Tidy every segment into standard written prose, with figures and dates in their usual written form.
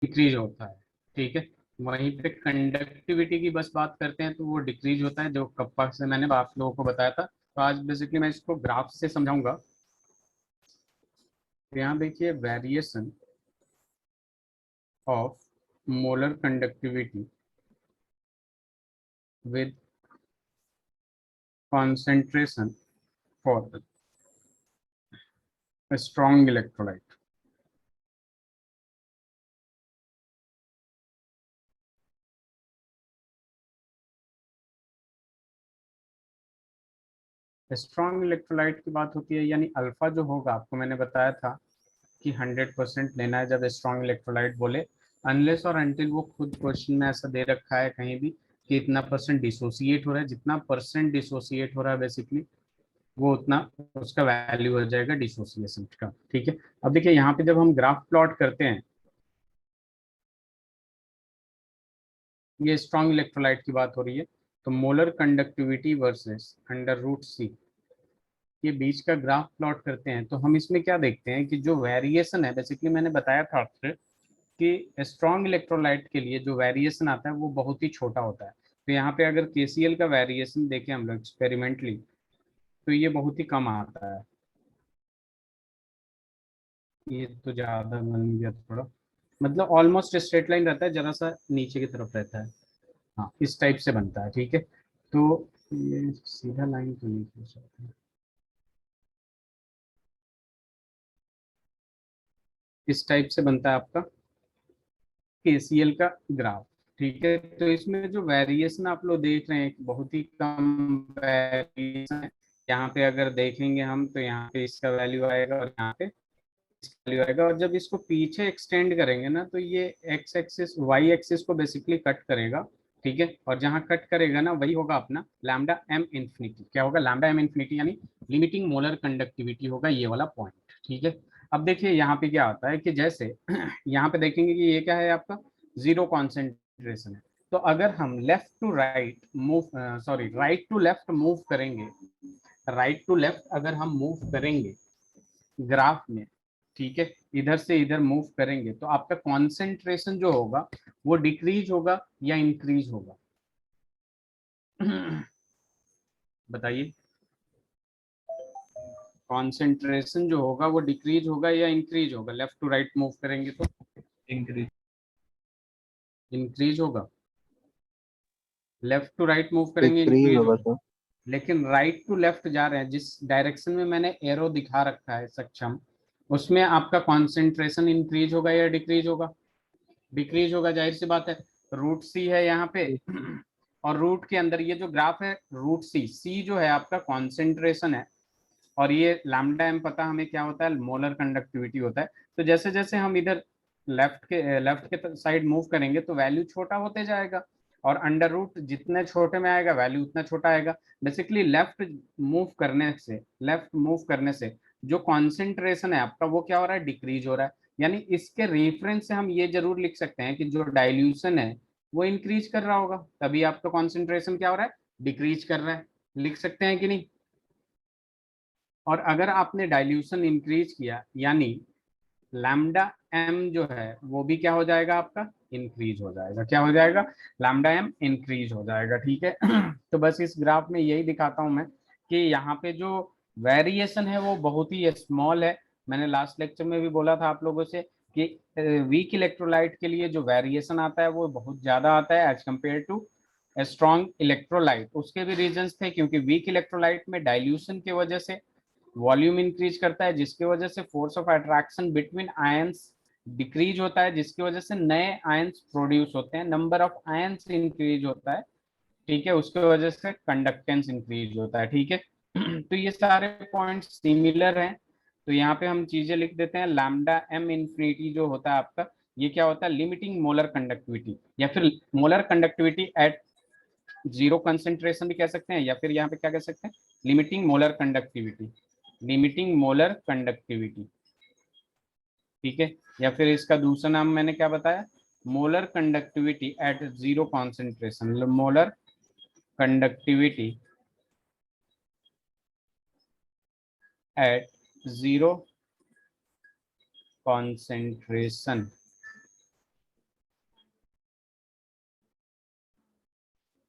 Increase होता है। ठीक है, वहीं पे कंडक्टिविटी की बस बात करते हैं तो वो डिक्रीज होता है, जो कप्पा से मैंने आप लोगों को बताया था। तो आज बेसिकली मैं इसको ग्राफ से समझाऊंगा। तो यहाँ देखिए, variation of molar conductivity with concentration for a strong electrolyte। Strong electrolyte की बात होती है, यानी अल्फा जो होगा, आपको मैंने बताया था कि 100% लेना है जब स्ट्रॉन्ग इलेक्ट्रोलाइट बोले। अनलेस और अनटिल वो खुद क्वेश्चन में ऐसा दे रखा है कहीं भी कि इतना परसेंट डिसोसिएट हो रहा है, जितना परसेंट डिसोसिएट हो रहा है बेसिकली वो उतना उसका वैल्यू हो जाएगा डिसोसिएशन का। ठीक है, अब देखिए यहाँ पे जब हम ग्राफ प्लॉट करते हैं, ये स्ट्रॉन्ग इलेक्ट्रोलाइट की बात हो रही है, तो molar conductivity versus under root c के बीच का ग्राफ प्लॉट करते हैं, तो हम इसमें क्या देखते हैं कि जो वेरिएशन है, बेसिकली मैंने बताया था आपसे कि स्ट्रॉन्ग इलेक्ट्रोलाइट के लिए जो वेरिएशन आता है वो बहुत ही छोटा होता है। तो यहाँ पे अगर केसीएल का वेरिएशन देखें हम लोग एक्सपेरिमेंटली, तो ये बहुत ही कम आता है। ये तो ज्यादा बन गया थोड़ा, मतलब ऑलमोस्ट स्ट्रेट लाइन रहता है, जरा सा नीचे की तरफ रहता है। हाँ, इस टाइप से बनता है। ठीक है, तो ये सीधा लाइन तो नहीं हो सकता, इस टाइप से बनता है आपका केसीएल का ग्राफ। ठीक है, तो इसमें जो वेरिएशन आप लोग देख रहे हैं बहुत ही कम वेरिएशन है। यहाँ पे अगर देखेंगे हम तो यहाँ पे इसका वैल्यू आएगा और यहाँ पे इसका वैल्यू आएगा, और जब इसको पीछे एक्सटेंड करेंगे ना तो ये एक्स एक्सिस वाई एक्सिस को बेसिकली कट करेगा। ठीक है, और जहाँ कट करेगा ना वही होगा अपना लैम्डा एम इंफिनिटी। क्या होगा? लैम्डा एम इंफिनिटी, यानी लिमिटिंग मोलर कंडक्टिविटी होगा ये वाला पॉइंट। ठीक है, अब देखिए यहाँ पे क्या आता है कि जैसे यहाँ पे देखेंगे कि ये क्या है आपका जीरो कॉन्सेंट्रेशन है। तो अगर हम left to right move, sorry right to left move करेंगे, राइट टू लेफ्ट अगर हम मूव करेंगे ग्राफ में, ठीक है, इधर से इधर मूव करेंगे तो आपका कॉन्सेंट्रेशन जो होगा वो डिक्रीज होगा या इंक्रीज होगा? बताइए, कॉन्सेंट्रेशन जो होगा वो डिक्रीज होगा या इंक्रीज होगा लेफ्ट टू राइट मूव करेंगे तो? इंक्रीज। इंक्रीज होगा। लेफ्ट टू राइट मूव करेंगे डिक्रीज इंक्रीज होगा होगा। सर। लेकिन राइट टू लेफ्ट जा रहे हैं, जिस डायरेक्शन में मैंने एरो दिखा रखा है सक्षम, उसमें आपका कॉन्सेंट्रेशन इंक्रीज होगा या डिक्रीज होगा? डिक्रीज होगा, जाहिर सी बात है। रूट सी है यहाँ पे, और रूट के अंदर ये जो ग्राफ है रूट सी, सी जो है आपका कॉन्सेंट्रेशन है, और ये लैम्डा एम पता हमें क्या होता है, मोलर कंडक्टिविटी होता है। तो जैसे जैसे हम इधर लेफ्ट के साइड मूव करेंगे तो वैल्यू छोटा होते जाएगा, और अंडर रूट जितने छोटे में आएगा वैल्यू उतना छोटा आएगा। बेसिकली लेफ्ट मूव करने से जो कॉन्सेंट्रेशन है आपका वो क्या हो रहा है, डिक्रीज हो रहा है। यानी इसके रेफरेंस से हम ये जरूर लिख सकते हैं कि जो डाइल्यूशन है वो इंक्रीज कर रहा होगा, तभी आपका कॉन्सेंट्रेशन क्या हो रहा है, डिक्रीज कर रहा है। लिख सकते हैं कि नहीं? और अगर आपने डाइल्यूशन इंक्रीज किया, यानी लैम्डा एम जो है वो भी क्या हो जाएगा आपका, इंक्रीज हो जाएगा। क्या हो जाएगा? लैम्डा एम इंक्रीज हो जाएगा। ठीक है, तो बस इस ग्राफ में यही दिखाता हूं मैं कि यहाँ पे जो वेरिएशन है वो बहुत ही स्मॉल है। मैंने लास्ट लेक्चर में भी बोला था आप लोगों से कि वीक इलेक्ट्रोलाइट के लिए जो वेरिएशन आता है वो बहुत ज्यादा आता है as compare to strong electrolyte. उसके भी रीजंस थे, क्योंकि वीक इलेक्ट्रोलाइट में डाइल्यूशन की वजह से वॉल्यूम इंक्रीज करता है, जिसकी वजह से force of attraction between ions decrease होता है, जिसकी वजह से नए आयंस प्रोड्यूस होते हैं, नंबर ऑफ आयंस इंक्रीज होता है। ठीक है, उसके वजह से कंडक्टेंस इंक्रीज होता है। ठीक है, तो ये सारे पॉइंट्स सिमिलर हैं। तो यहाँ पे हम चीजें लिख देते हैं, लैम्डा एम इंफिनिटी जो होता है आपका, ये क्या होता है, लिमिटिंग मोलर कंडक्टिविटी, या फिर molar conductivity at zero concentration भी कह सकते हैं, या फिर यहाँ पे क्या कह सकते हैं, limiting molar conductivity, limiting molar conductivity. ठीक है, या फिर इसका दूसरा नाम मैंने क्या बताया, molar conductivity at zero concentration, molar conductivity at zero concentration.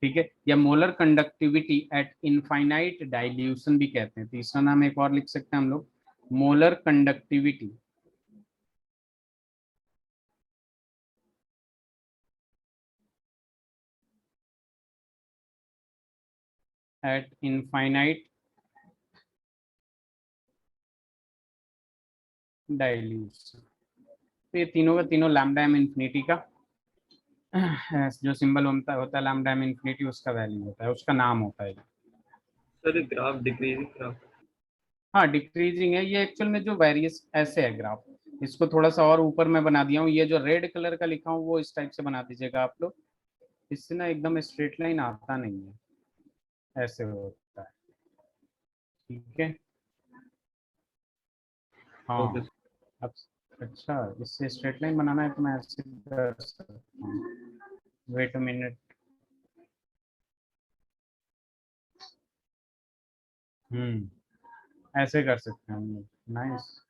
ठीक है, या molar conductivity at infinite dilution भी कहते हैं। तीसरा नाम एक और लिख सकते हैं हम लोग, molar conductivity at infinite dilution. तो ये तीनों का तीनों लैम्डा एम इंफिनिटी का जो सिंबल होता है लैम्डा एम इंफिनिटी, उसका वैल्यू होता है, उसका नाम होता है। Sir graph decreasing graph. हाँ डिक्रीजिंग है ये एक्चुअल में, जो वेरियस ऐसे है ग्राफ। इसको थोड़ा सा और ऊपर मैं बना दिया हूँ, ये जो रेड कलर का लिखा हूँ वो इस टाइप से बना दीजिएगा आप लोग। इससे ना एकदम स्ट्रेट लाइन आता नहीं है, ऐसे होता है। ठीक है, ओके हाँ। अब अच्छा, इससे स्ट्रेट लाइन बनाना है तो मैं ऐसे कर सकता हूँ। Wait a minute. ऐसे कर सकते हैं हम लोग। नाइस।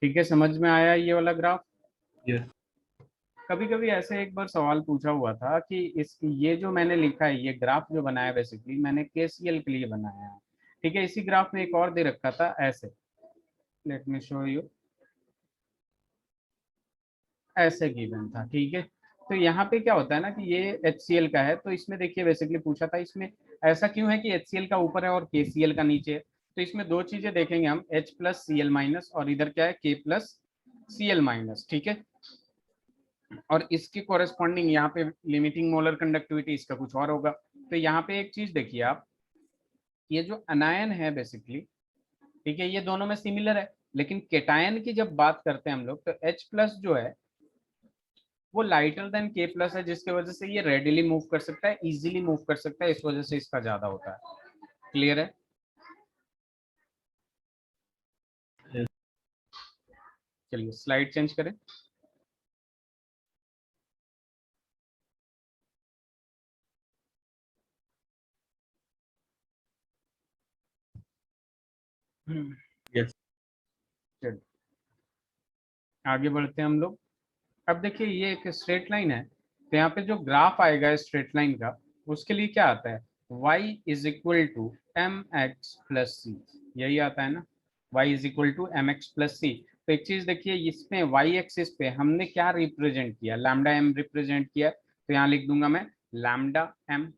ठीक है, समझ में आया ये वाला ग्राफ। यस। कभी कभी ऐसे एक बार सवाल पूछा हुआ था कि इस ये जो मैंने लिखा है, ये ग्राफ जो बनाया बेसिकली मैंने केसीएल के लिए बनाया है। ठीक है, इसी ग्राफ में एक और दे रखा था ऐसे, लेट मी शो यू, ऐसे गिवन था। ठीक है, तो यहाँ पे क्या होता है ना कि ये HCl का है, तो इसमें देखिए बेसिकली पूछा था इसमें ऐसा क्यों है कि HCl का ऊपर है और KCl का नीचे है। तो इसमें दो चीजें देखेंगे हम, H प्लस Cl माइनस, और इधर क्या है K प्लस Cl माइनस। ठीक है, और इसके कॉरेस्पॉन्डिंग यहाँ पे लिमिटिंग मोलर कंडक्टिविटी इसका कुछ और होगा। तो यहाँ पे एक चीज देखिए आप, ये जो अनायन है बेसिकली, ठीक है, ये दोनों में सिमिलर है, लेकिन केटायन की जब बात करते हैं हम लोग तो H प्लस जो है वो लाइटर देन K प्लस है, जिसकी वजह से ये रेडिली मूव कर सकता है, इजीली मूव कर सकता है, इस वजह से इसका ज्यादा होता है। क्लियर है? चलिए स्लाइड चेंज करें। यस। चलिए आगे बढ़ते हैं हम लोग। अब देखिए ये एक स्ट्रेट लाइन है, तो यहाँ पे जो ग्राफ आएगा स्ट्रेट लाइन का, उसके लिए क्या आता है, y is equal to m x plus c, यही आता है ना, y is equal to m x plus c. तो एक चीज देखिए, इसमें y एक्सिस पे हमने क्या रिप्रेजेंट किया, लैम्डा एम रिप्रेजेंट किया, तो यहाँ लिख दूंगा मैं लैम्डा एम।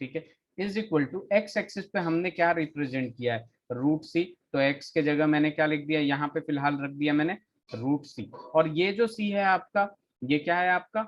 ठीक है, is equal to X axis पे हमने क्या रिप्रेजेंट किया है, रूट सी। तो एक्स के जगह मैंने क्या लिख दिया, यहाँ पे फिलहाल रख दिया मैंने रूट सी। और ये जो सी है आपका, ये क्या है आपका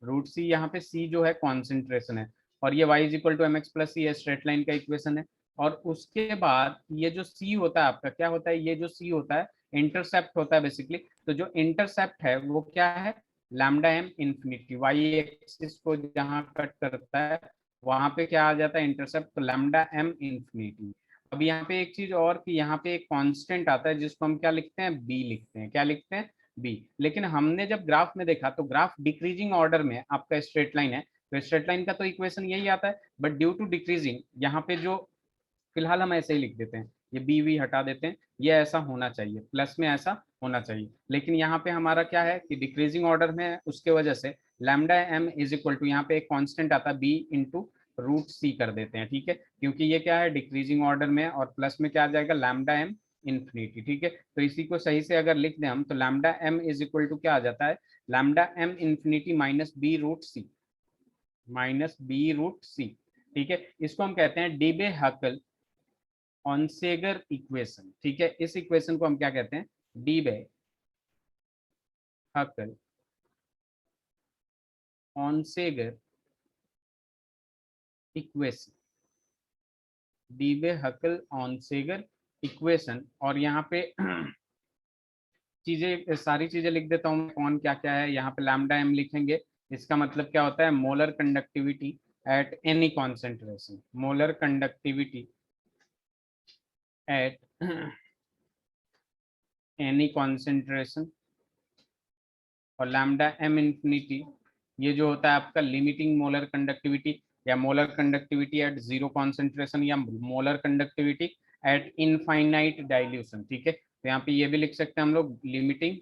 रूट सी। यहाँ पे सी जो है कॉन्सेंट्रेशन है, और ये y is equal to m x plus c है, स्ट्रेट लाइन का इक्वेशन है। और उसके बाद ये जो सी होता है आपका, क्या होता है, ये जो सी होता है इंटरसेप्ट होता है बेसिकली। तो जो इंटरसेप्ट है वो क्या है, lambda M infinity, Y axis को जहाँ कट करता है वहां पे क्या आ जाता है इंटरसेप्ट, तो लैम्डा एम इंफिनिटी। अब यहाँ पे एक चीज और कि यहाँ पे एक कांस्टेंट आता है जिसको हम क्या लिखते हैं, बी लिखते हैं। क्या लिखते हैं, बी। लेकिन हमने जब ग्राफ में देखा तो ग्राफ डिक्रीजिंग ऑर्डर में आपका स्ट्रेट लाइन है, तो स्ट्रेट लाइन का तो इक्वेशन यही आता है, बट ड्यू टू डिक्रीजिंग यहाँ पे जो, फिलहाल हम ऐसे ही लिख देते हैं, ये बी वी हटा देते हैं, ये ऐसा होना चाहिए, प्लस में ऐसा होना चाहिए। लेकिन यहाँ पे हमारा क्या है कि डिक्रीजिंग ऑर्डर में है, उसके वजह से lambda M is equal to, यहाँ पे एक कांस्टेंट आता है बी इंटू रूट सी कर देते हैं। ठीक है, क्योंकि ये क्या है डिक्रीजिंग ऑर्डर में है, और प्लस में क्या आ जाएगा लैम्डा एम इन्फिनिटी। ठीक है, तो इसी को सही से अगर लिख दें हम तो lambda M is equal to क्या आ जाता है, lambda m infinity minus b root c, minus b root c. ठीक है, इसको हम कहते हैं डीबे हकल ऑनसेगर इक्वेशन। ठीक है, इस इक्वेशन को हम क्या कहते हैं, डीबे हकल ऑनसेगर इक्वेशन, डीबे हकल ऑनसेगर इक्वेशन। और यहाँ पे चीजें, सारी चीजें लिख देता हूँ कौन क्या क्या है, यहाँ पे लैम्डा एम लिखेंगे, इसका मतलब क्या होता है, molar conductivity at any concentration, molar conductivity at any concentration. और लैम्डा एम इंफिनिटी, ये जो होता है आपका लिमिटिंग मोलर कंडक्टिविटी, या molar conductivity at zero concentration, या molar conductivity at infinite dilution. ठीक है, तो यहाँ पे ये भी लिख सकते हैं हम लोग limiting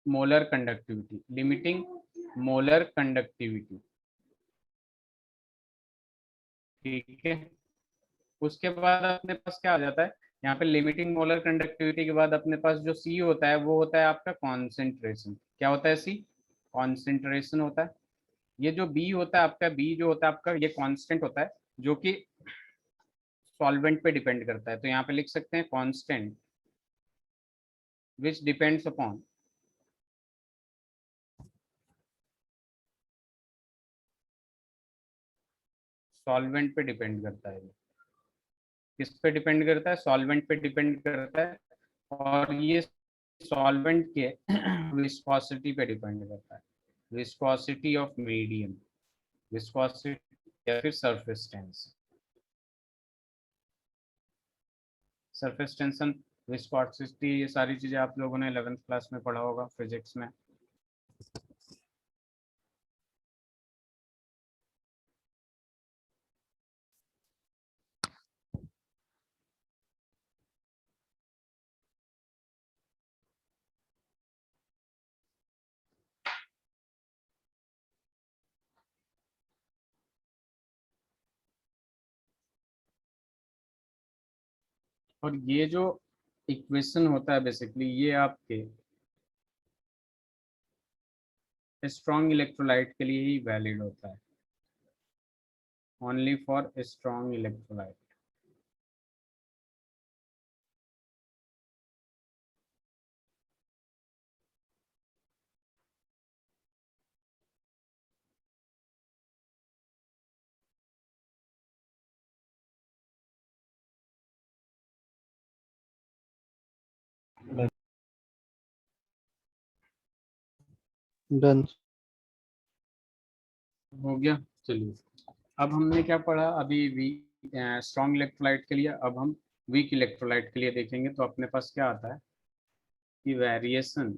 molar conductivity, limiting molar conductivity, ठीक है। उसके बाद अपने पास क्या आ जाता है, यहाँ पे लिमिटिंग मोलर कंडक्टिविटी के बाद अपने पास जो सी होता है वो होता है आपका कॉन्सेंट्रेशन। क्या होता है सी? कॉन्सेंट्रेशन होता है। ये जो बी होता है आपका, बी जो होता है आपका, ये कांस्टेंट होता है जो कि सॉल्वेंट पे डिपेंड करता है। तो यहाँ पे लिख सकते हैं constant which depends upon solvent पे डिपेंड करता है। किस पे डिपेंड करता है? सॉल्वेंट पे डिपेंड करता है। और ये सॉल्वेंट के विस्कोसिटी पे डिपेंड करता है, विस्कोसिटी ऑफ मीडियम, विस्कोसिटी या फिर surface tension. Surface tension, viscosity, ये सारी चीजें आप लोगों ने 11th क्लास में पढ़ा होगा फिजिक्स में। और ये जो इक्वेशन होता है बेसिकली, ये आपके स्ट्रॉन्ग इलेक्ट्रोलाइट के लिए ही वैलिड होता है, only for strong electrolyte. Done. हो गया। चलिए, अब हमने क्या पढ़ा अभी? वी स्ट्रॉन्ग इलेक्ट्रोलाइट के लिए। अब हम वीक इलेक्ट्रोलाइट के लिए देखेंगे। तो अपने पास क्या आता है कि variation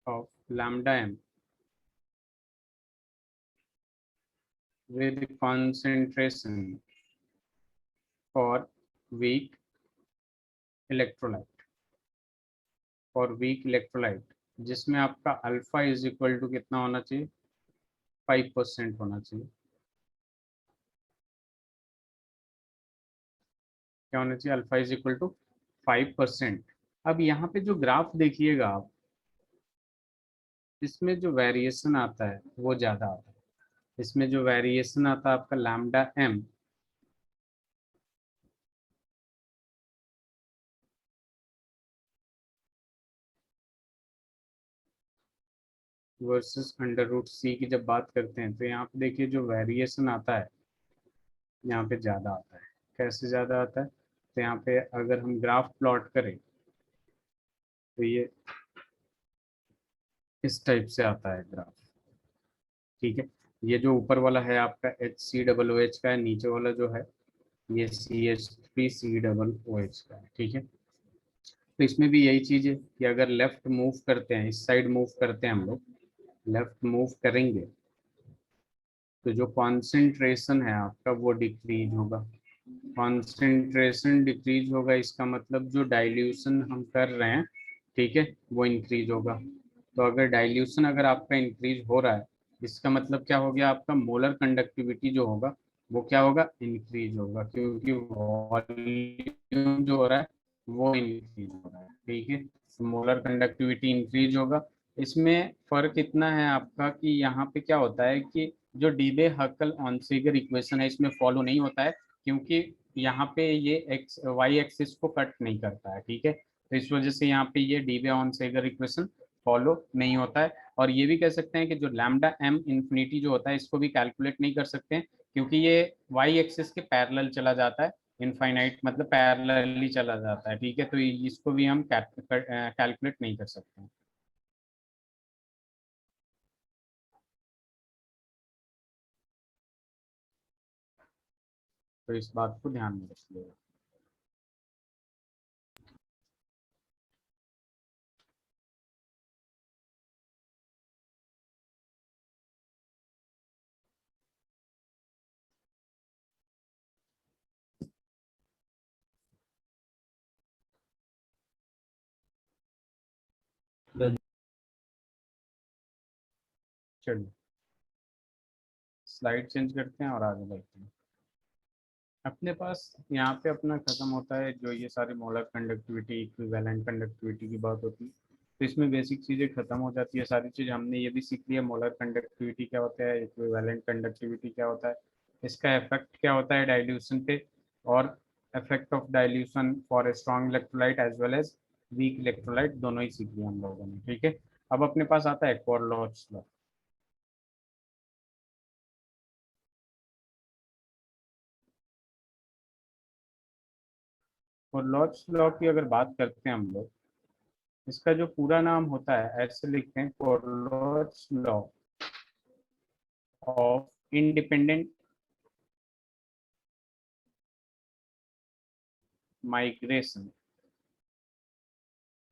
of lambda M with concentration for weak electrolyte, for weak electrolyte, जिसमें आपका अल्फा इज इक्वल टू कितना होना चाहिए? 5% होना चाहिए। क्या होना चाहिए? Alpha is equal to 5%। अब यहाँ पे जो ग्राफ देखिएगा आप, इसमें जो वेरिएशन आता है वो ज्यादा आता है। इसमें जो वेरिएशन आता है आपका lambda m versus under root c की जब बात करते हैं, तो यहाँ पे देखिए जो वेरिएशन आता है यहाँ पे ज़्यादा आता है। कैसे ज़्यादा आता है? तो यहाँ पे अगर हम ग्राफ प्लॉट करें तो ये इस टाइप से आता है ग्राफ, ठीक है। ये जो ऊपर वाला है आपका HCOOH का है, नीचे वाला जो है ये CH3COOH का है, ठीक है। तो इसमें भी यही चीज़ है कि अगर लेफ्ट मूव करते हैं, इस साइड मूव करते हैं हम लोग, लेफ्ट मूव करेंगे तो जो कॉन्सेंट्रेशन है आपका वो डिक्रीज होगा। कॉन्सेंट्रेशन डिक्रीज होगा, इसका मतलब जो डाइल्यूशन हम कर रहे हैं, ठीक है, वो इंक्रीज होगा। तो अगर डाइल्यूशन अगर आपका इंक्रीज हो रहा है, इसका मतलब क्या हो गया? आपका मोलर कंडक्टिविटी जो होगा वो क्या होगा? इंक्रीज होगा, क्योंकि वॉल्यूम जो हो रहा है वो इंक्रीज हो रहा है, ठीक है। तो मोलर कंडक्टिविटी इंक्रीज होगा। इसमें फर्क इतना है आपका कि यहाँ पे क्या होता है कि जो डीबे हकल ऑनसीगर इक्वेशन है इसमें फॉलो नहीं होता है, क्योंकि यहाँ पे ये एक्स वाई एक्सिस को कट नहीं करता है, ठीक है। तो इस वजह से यहाँ पे ये डीबे ऑनसेगर इक्वेशन फॉलो नहीं होता है। और ये भी कह सकते हैं कि जो लैम्डा एम इंफिनिटी जो होता है इसको भी कैलकुलेट नहीं कर सकते हैं, क्योंकि ये वाई एक्सिस के पैरेलल चला जाता है। इनफाइनाइट मतलब पैरेलली चला जाता है, ठीक है। तो इसको भी हम कैलकुलेट नहीं कर सकते हैं। तो इस बात को ध्यान में रखिएगा। चलिए स्लाइड चेंज करते हैं और आगे बढ़ते हैं। अपने पास यहाँ पे अपना खत्म होता है जो ये सारी मोलर कंडक्टिविटी इक्विवेलेंट कंडक्टिविटी की बात होती है, तो इसमें बेसिक चीज़ें खत्म हो जाती है। सारी चीज़ हमने ये भी सीख लिया, मोलर कंडक्टिविटी क्या होता है, इक्विवेलेंट कंडक्टिविटी क्या होता है, इसका इफेक्ट क्या होता है डाइल्यूशन पे, और effect of dilution for a strong electrolyte as well as weak electrolyte, दोनों ही सीख लिया हम लोगों ने। ठीक है, अब अपने पास आता है कोरलॉट्स लॉ। कोरलॉट्स लॉ की अगर बात करते हैं हम लोग, इसका जो पूरा नाम होता है ऐसे लिखते हैं, Kohlrausch's law of independent migration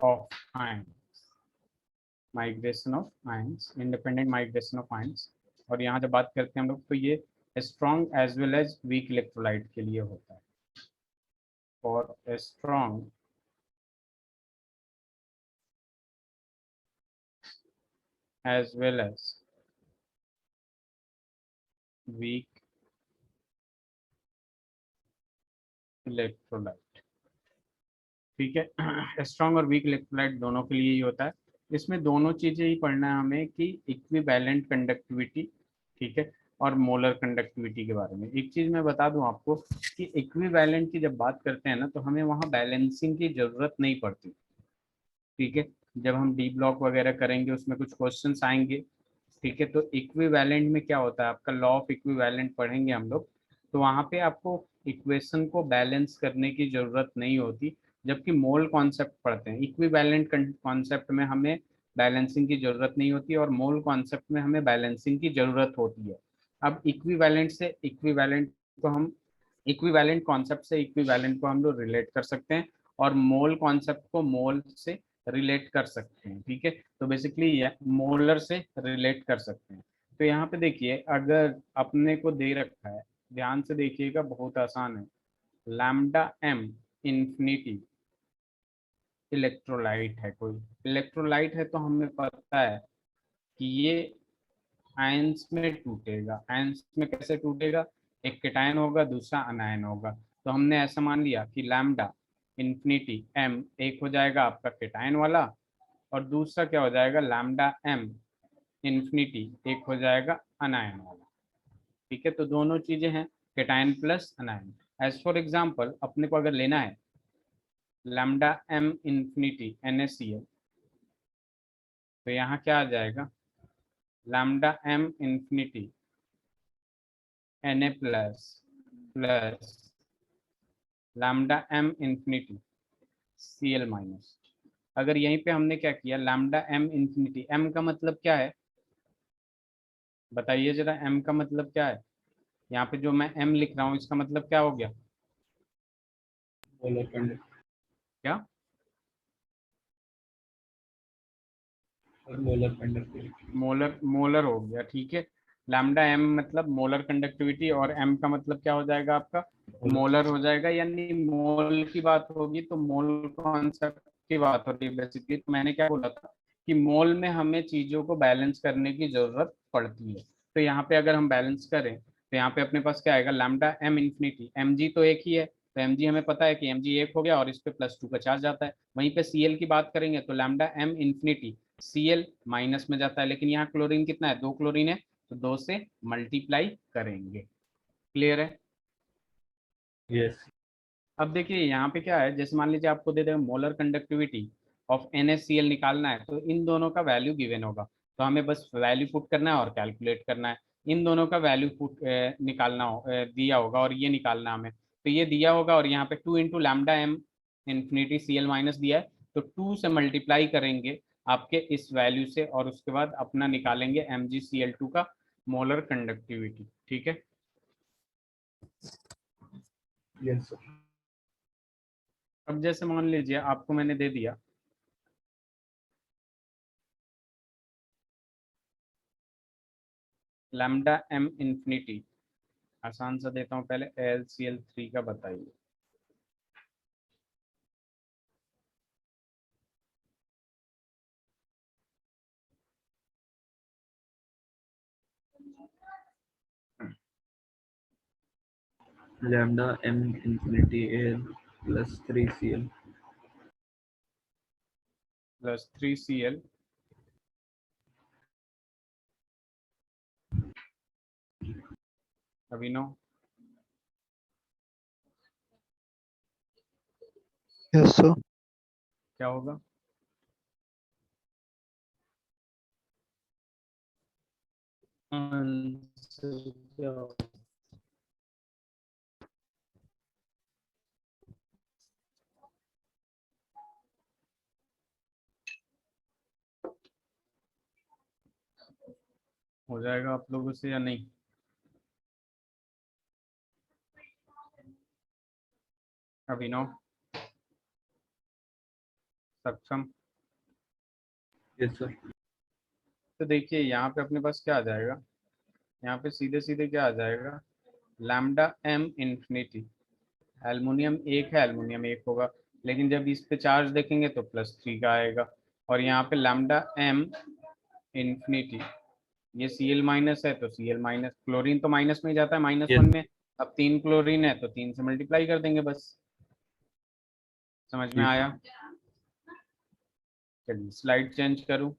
of ions, migration of ions, independent migration of ions. और यहाँ जब बात करते हैं हम लोग, तो ये strong as well as weak electrolyte के लिए होता है। और strong as well as weak electrolyte. ठीक है, स्ट्रॉन्ग और वीक इलेक्ट्रोलाइट दोनों के लिए ही होता है। इसमें दोनों चीजें ही पढ़ना है हमें कि इक्विवेलेंट कंडक्टिविटी, ठीक है, और मोलर कंडक्टिविटी के बारे में। एक चीज मैं बता दूं आपको कि इक्विवेलेंट की जब बात करते हैं ना, तो हमें वहाँ बैलेंसिंग की जरूरत नहीं पड़ती। ठीक है, जब हम डी ब्लॉक वगैरह करेंगे उसमें कुछ क्वेश्चंस आएंगे। ठीक है, तो इक्विवेलेंट में क्या होता है, आपका लॉ ऑफ इक्विवेलेंट पढ़ेंगे हम लोग, तो वहाँ पे आपको इक्वेशन को बैलेंस करने की जरूरत नहीं होती। जबकि मोल कॉन्सेप्ट पढ़ते हैं, इक्विवेलेंट कॉन्सेप्ट में हमें बैलेंसिंग की जरूरत नहीं होती, और मोल कॉन्सेप्ट में हमें बैलेंसिंग की जरूरत होती है। अब इक्विवेलेंट से इक्विवेलेंट को हम, इक्विवेलेंट कॉन्सेप्ट से इक्विवेलेंट को हम लोग रिलेट कर सकते हैं, और मोल कॉन्सेप्ट को मोल से रिलेट कर सकते हैं। ठीक है, तो बेसिकली मोलर से रिलेट कर सकते हैं। तो यहाँ पे देखिए, अगर अपने को दे रखा है, ध्यान से देखिएगा, बहुत आसान है। लैम्डा एम इंफिनिटी इलेक्ट्रोलाइट है, कोई इलेक्ट्रोलाइट है, तो हमें पता है कि ये आयंस में टूटेगा। आयंस में कैसे टूटेगा, एक केटायन होगा, दूसरा अनायन होगा। तो हमने ऐसा मान लिया कि लैम्डा इंफिनिटी एम, एक हो जाएगा आपका केटायन वाला, और दूसरा क्या हो जाएगा, लैम्डा एम इंफिनिटी एक हो जाएगा अनायन वाला। ठीक है, तो दोनों चीजें हैं, cation plus anion. As for example अपने को अगर लेना है लैम्डा एम इंफिनिटी NaCl, तो यहाँ क्या आ जाएगा, lambda M infinity Na plus plus lambda M infinity Cl minus. अगर यहीं पे हमने क्या किया, लैम्डा एम इंफिनिटी, एम का मतलब क्या है बताइए जरा, एम का मतलब क्या है। यहाँ पे जो मैं एम लिख रहा हूँ इसका मतलब क्या हो गया, मोलर कंडक्ट क्या, और मोलर कंडक्टिविटी। मोलर, मोलर हो गया। ठीक है, लैम्डा एम मतलब मोलर कंडक्टिविटी, और एम का मतलब क्या हो जाएगा आपका, मोलर। मोलर हो जाएगा। यानी मोल की बात होगी तो मोल कॉन्सेप्ट की बात होती है बेसिकली। तो मैंने क्या बोला था कि मोल में हमें चीजों को बैलेंस करने की जरूरत पड़ती है। तो यहाँ पे अगर हम बैलेंस करें, तो यहाँ पे अपने पास क्या आएगा, lambda M infinity, M G तो एक ही है, तो एम जी हमें पता है कि एम जी एक हो गया, और इस पे +2 का चार्ज जाता है। वहीं पे सीएल की बात करेंगे तो lambda M infinity Cl minus में जाता है, लेकिन यहाँ क्लोरीन कितना है, 2 क्लोरीन है, तो 2 से मल्टीप्लाई करेंगे। क्लियर है। यस। अब देखिए यहाँ पे क्या है, जैसे मान लीजिए आपको दे दें मोलर कंडक्टिविटी ऑफ NaCl निकालना है, तो इन दोनों का वैल्यू गिवन होगा, तो हमें बस वैल्यू पुट करना है और कैलकुलेट करना है। इन दोनों का वैल्यू पुट निकालना दिया होगा, और ये निकालना हमें, तो ये दिया होगा, और यहाँ पे 2 into lambda M infinity Cl minus दिया है, तो 2 से मल्टीप्लाई करेंगे आपके इस वैल्यू से, और उसके बाद अपना निकालेंगे MgCl2 का मोलर कंडक्टिविटी। ठीक है, यस सर। अब जैसे मान लीजिए आपको मैंने दे दिया लैम्डा एम इंफिनिटी, आसान सा देता हूँ, पहले AlCl3 का बताइए। lambda m infinity al plus 3cl plus 3Cl अभिनव। Yes, sir. क्या होगा? आंसर क्या होगा? हो जाएगा आप लोगों से या नहीं? अभिनव, सक्षम। Yes sir. तो देखिए यहाँ पे अपने पास क्या आ जाएगा, यहाँ पे सीधे सीधे क्या आ जाएगा, लैम्डा एम इंफिनिटी। एल्युमिनियम एक है, एल्युमिनियम एक होगा, लेकिन जब इस पे चार्ज देखेंगे तो +3 का आएगा। और यहाँ पे लैम्डा एम इंफिनिटी, ये Cl- है तो Cl-, क्लोरीन तो माइनस में ही जाता है, -1 यस में। अब 3 क्लोरीन है तो 3 से मल्टीप्लाई कर देंगे बस। समझ में यस आया? चलिए स्लाइड चेंज करूँ।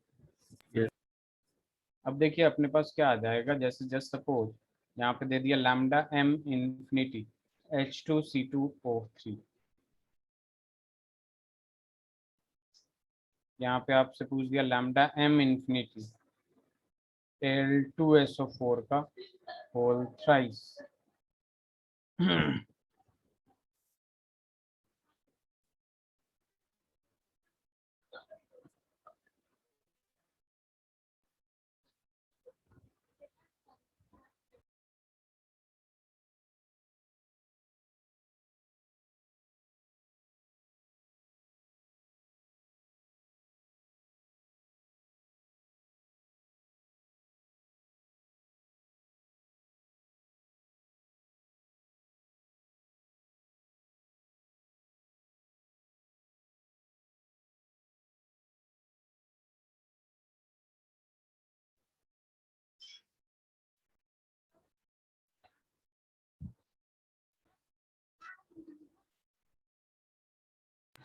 यस अब देखिए अपने पास क्या आ जाएगा, जैसे जस्ट सपोज यहाँ पे दे दिया लैम्डा एम इंफिनिटी H2C2O3। यहाँ पे आपसे पूछ दिया लैम्डा एम इंफिनिटी Al2SO4 का होल थ्राइस।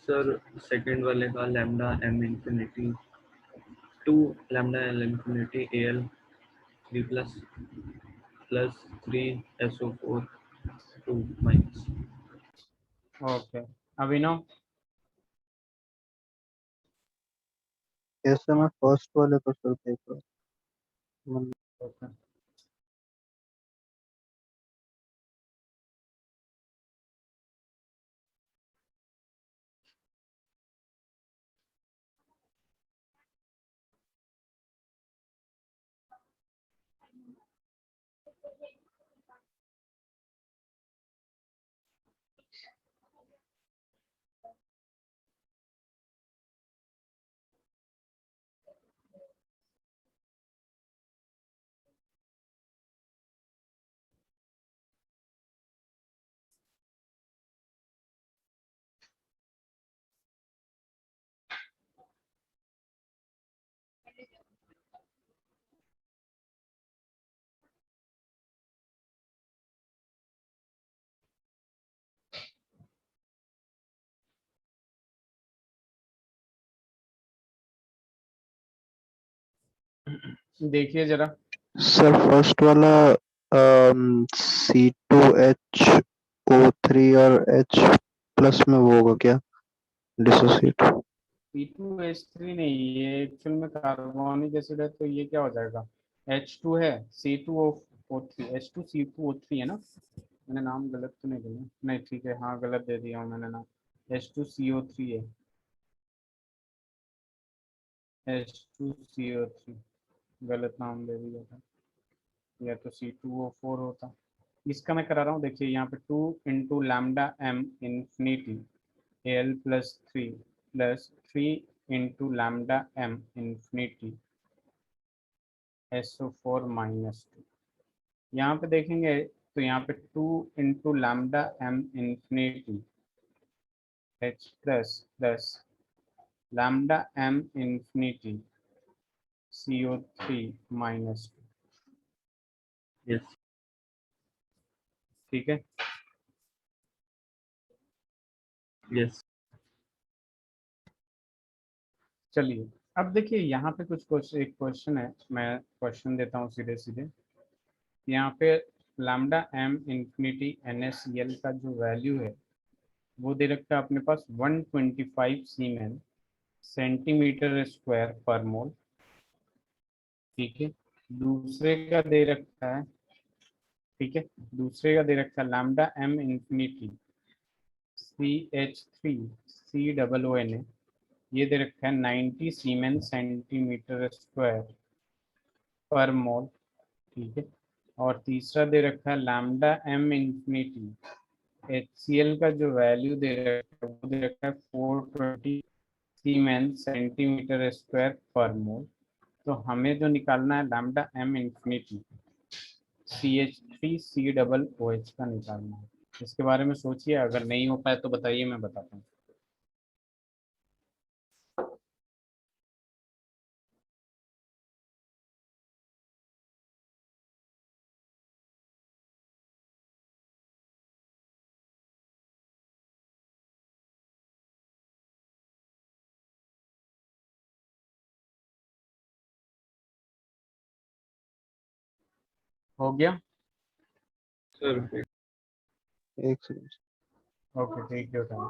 सर सेकंड वाले का lambda M infinity 2 lambda l infinity al 3 plus 3 SO4 2 minus. Okay Abhinav. Yes, sir. मैं फर्स्ट वाले को सर देख रहा हूँ। ओके देखिए जरा। सर फर्स्ट वाला C2H O3 और H प्लस में वो होगा क्या, डिसोसिएट? C2H3 नहीं, ये एक्चुअल में कार्बोनिक एसिड है, तो ये क्या हो जाएगा, H2 है, C2O3, H2C2O3 है ना। मैंने नाम गलत तो नहीं दिया? नहीं ठीक है, हाँ गलत दे दिया हूँ मैंने नाम, H2CO3 है, H2CO3 गलत नाम दे दिया था, या तो C2O4 होता। इसका मैं करा रहा हूँ, देखिए यहाँ पे 2 × λm infinity Al+3 +3 × λm infinity SO4-2। यहाँ पे देखेंगे तो यहाँ पे 2 × λm infinity H++λm infinity CO3-2। Yes ठीक है। यस चलिए अब देखिए यहाँ पे कुछ क्वेश्चन, एक क्वेश्चन है, मैं क्वेश्चन देता हूँ सीधे सीधे। यहाँ पे lambda M infinity N S C L का जो वैल्यू है वो दे रखा है अपने पास 125 सीमेन सेंटीमीटर स्क्वायर पर मोल। ठीक है, दूसरे का दे रखा है, ठीक है, दूसरे का दे रखा है lambda M infinity C H three C double O N A, ये दे रखा है 90 सीमेन सेंटीमीटर स्क्वायर पर मोल। ठीक है, और तीसरा दे रखा है lambda M infinity H C L का जो वैल्यू दे रखा है वो दे रखा है 420 सीमेन सेंटीमीटर स्क्वायर पर मोल। तो हमें जो निकालना है lambda M infinity C H three C double O H का निकालना है। इसके बारे में सोचिए, अगर नहीं हो पाए तो बताइए, मैं बताता हूँ। हो गया? सर। एक सेकंड। ओके, ठीक है, टाइम।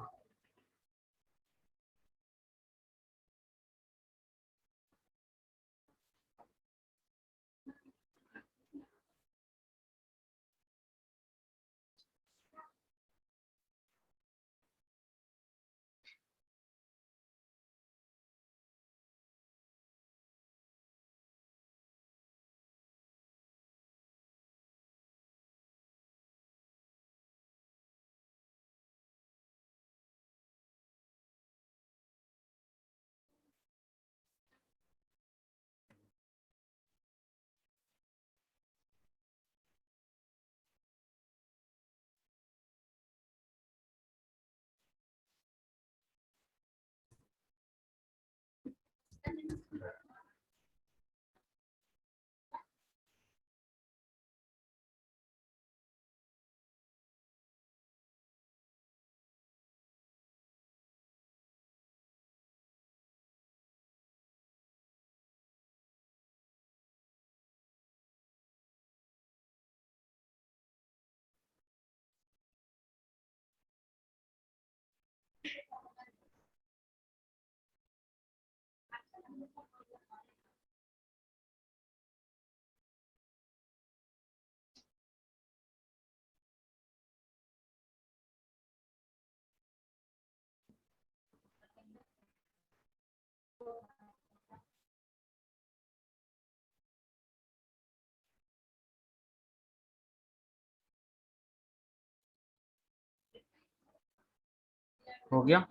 हो गया?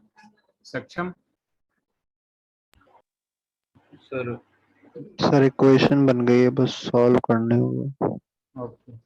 सक्षम? सर सर इक्वेशन बन गई है, बस सॉल्व करने होगा। ओके,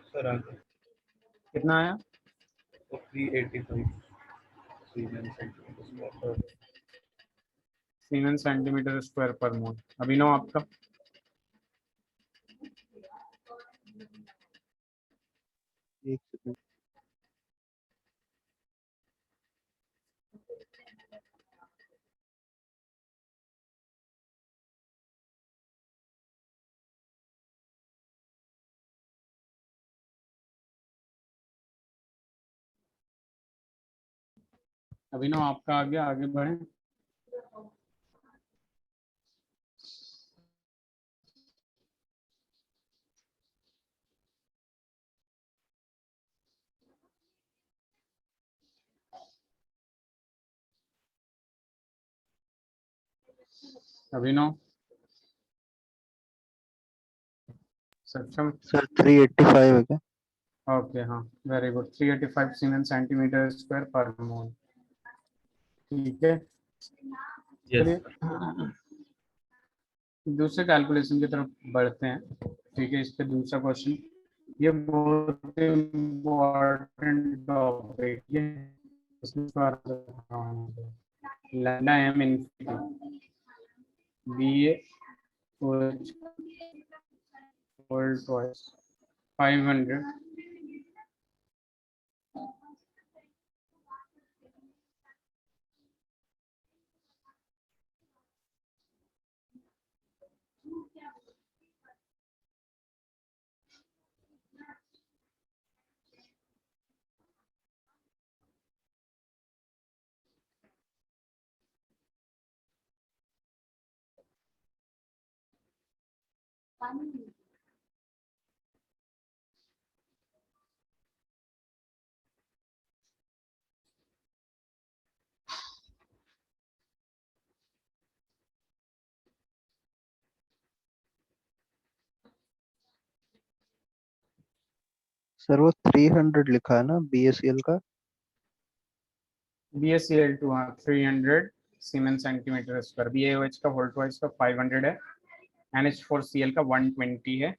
सर आगे कितना आया? 385 सीमेंस सेंटीमीटर स्क्वायर पर मोल। अभिनव आपका? एक सेकंड। अभिनव आपका आगे आगे बढ़े। अभिनव सक्षम? सर 385 है क्या? ओके, हाँ, very good. 385 siemens centimetre square per मोल। ठीक है, चलिए दूसरे कैलकुलेशन की तरफ बढ़ते हैं। ठीक है, इस पे दूसरा क्वेश्चन, ये बहुत इम्पोर्टेंट टॉपिक है। इसमें लैम्डा एम इनफिनिटी बी ए होल ट्वाइस 500 सर वो 300 लिखा है ना BACL का? BaCl2, हाँ, 300 सीमेंस सेंटीमीटर स्क्वायर। BaOH का होल ट्वाइस का 500 है। NH4Cl का 120 है।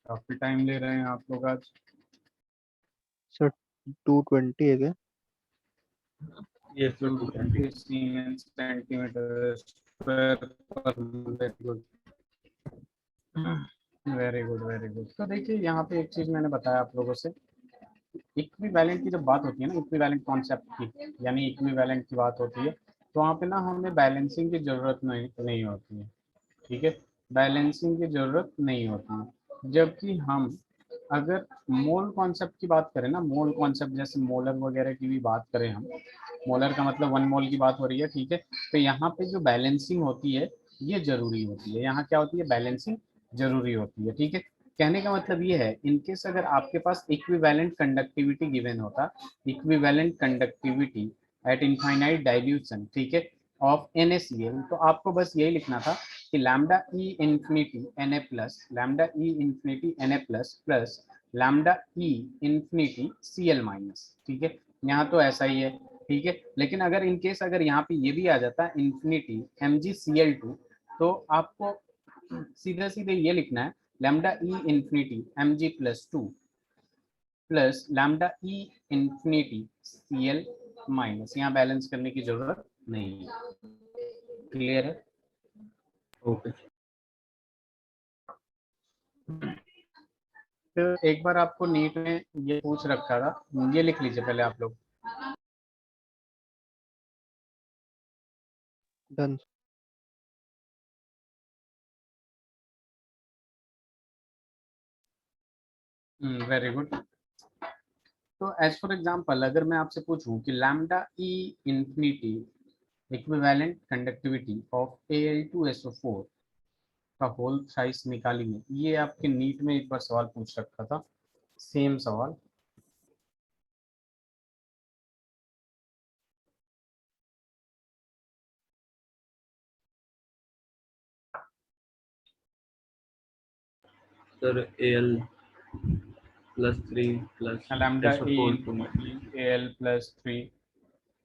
काफी टाइम ले रहे हैं आप लोग आज। सर 220 है क्या? Yes, sir. 220. 220 siemens centimetre square पर minute. Very good very good. तो देखिए यहाँ पे एक चीज मैंने बताया आप लोगों से, इक्विवेलेंट की जब बात होती है ना, इक्विवेलेंट कॉन्सेप्ट की, यानी इक्विवेलेंट की बात होती है, तो वहाँ पे ना हमें बैलेंसिंग की जरूरत नहीं होती है। ठीक है, बैलेंसिंग की जरूरत नहीं होती है। जबकि हम अगर मोल कॉन्सेप्ट की बात करें ना, मोल कॉन्सेप्ट जैसे मोलर वगैरह की भी बात करें हम, मोलर का मतलब 1 मोल की बात हो रही है, ठीक है, तो यहाँ पे जो बैलेंसिंग होती है ये जरूरी होती है। यहाँ क्या होती है, बैलेंसिंग जरूरी होती है। ठीक है, कहने का मतलब ये है, इनकेस अगर आपके पास इक्विवेलेंट कंडक्टिविटी गिवन होता, equivalent conductivity at infinite dilution, ठीक है, ऑफ NaCl, तो आपको बस यही लिखना था कि lambda e infinity Na plus, lambda e infinity Na plus plus lambda e infinity Cl minus. ठीक है, यहाँ तो ऐसा ही है। ठीक है, लेकिन अगर इनकेस अगर यहाँ पे ये भी आ जाता इंफिनिटी MgCl2, तो आपको सीधे सीधे ये लिखना है lambda e infinity Mg plus 2 plus lambda e infinity Cl minus. यहाँ बैलेंस करने की जरूरत नहीं है। क्लियर है? Okay. फिर एक बार आपको नीट में ये पूछ रखा था, ये लिख लीजिए पहले आप लोग। डन। Very good. तो एज फॉर एग्जांपल अगर मैं आपसे पूछूं कि lambda e infinity equivalent conductivity of Al2SO4 का होल साइज निकालिए, ये आपके नीट में एक बार सवाल पूछ रखा था, सेम सवाल। Sir, Al plus 3 plus lambda E SO4 to minus. Infinity Al plus 3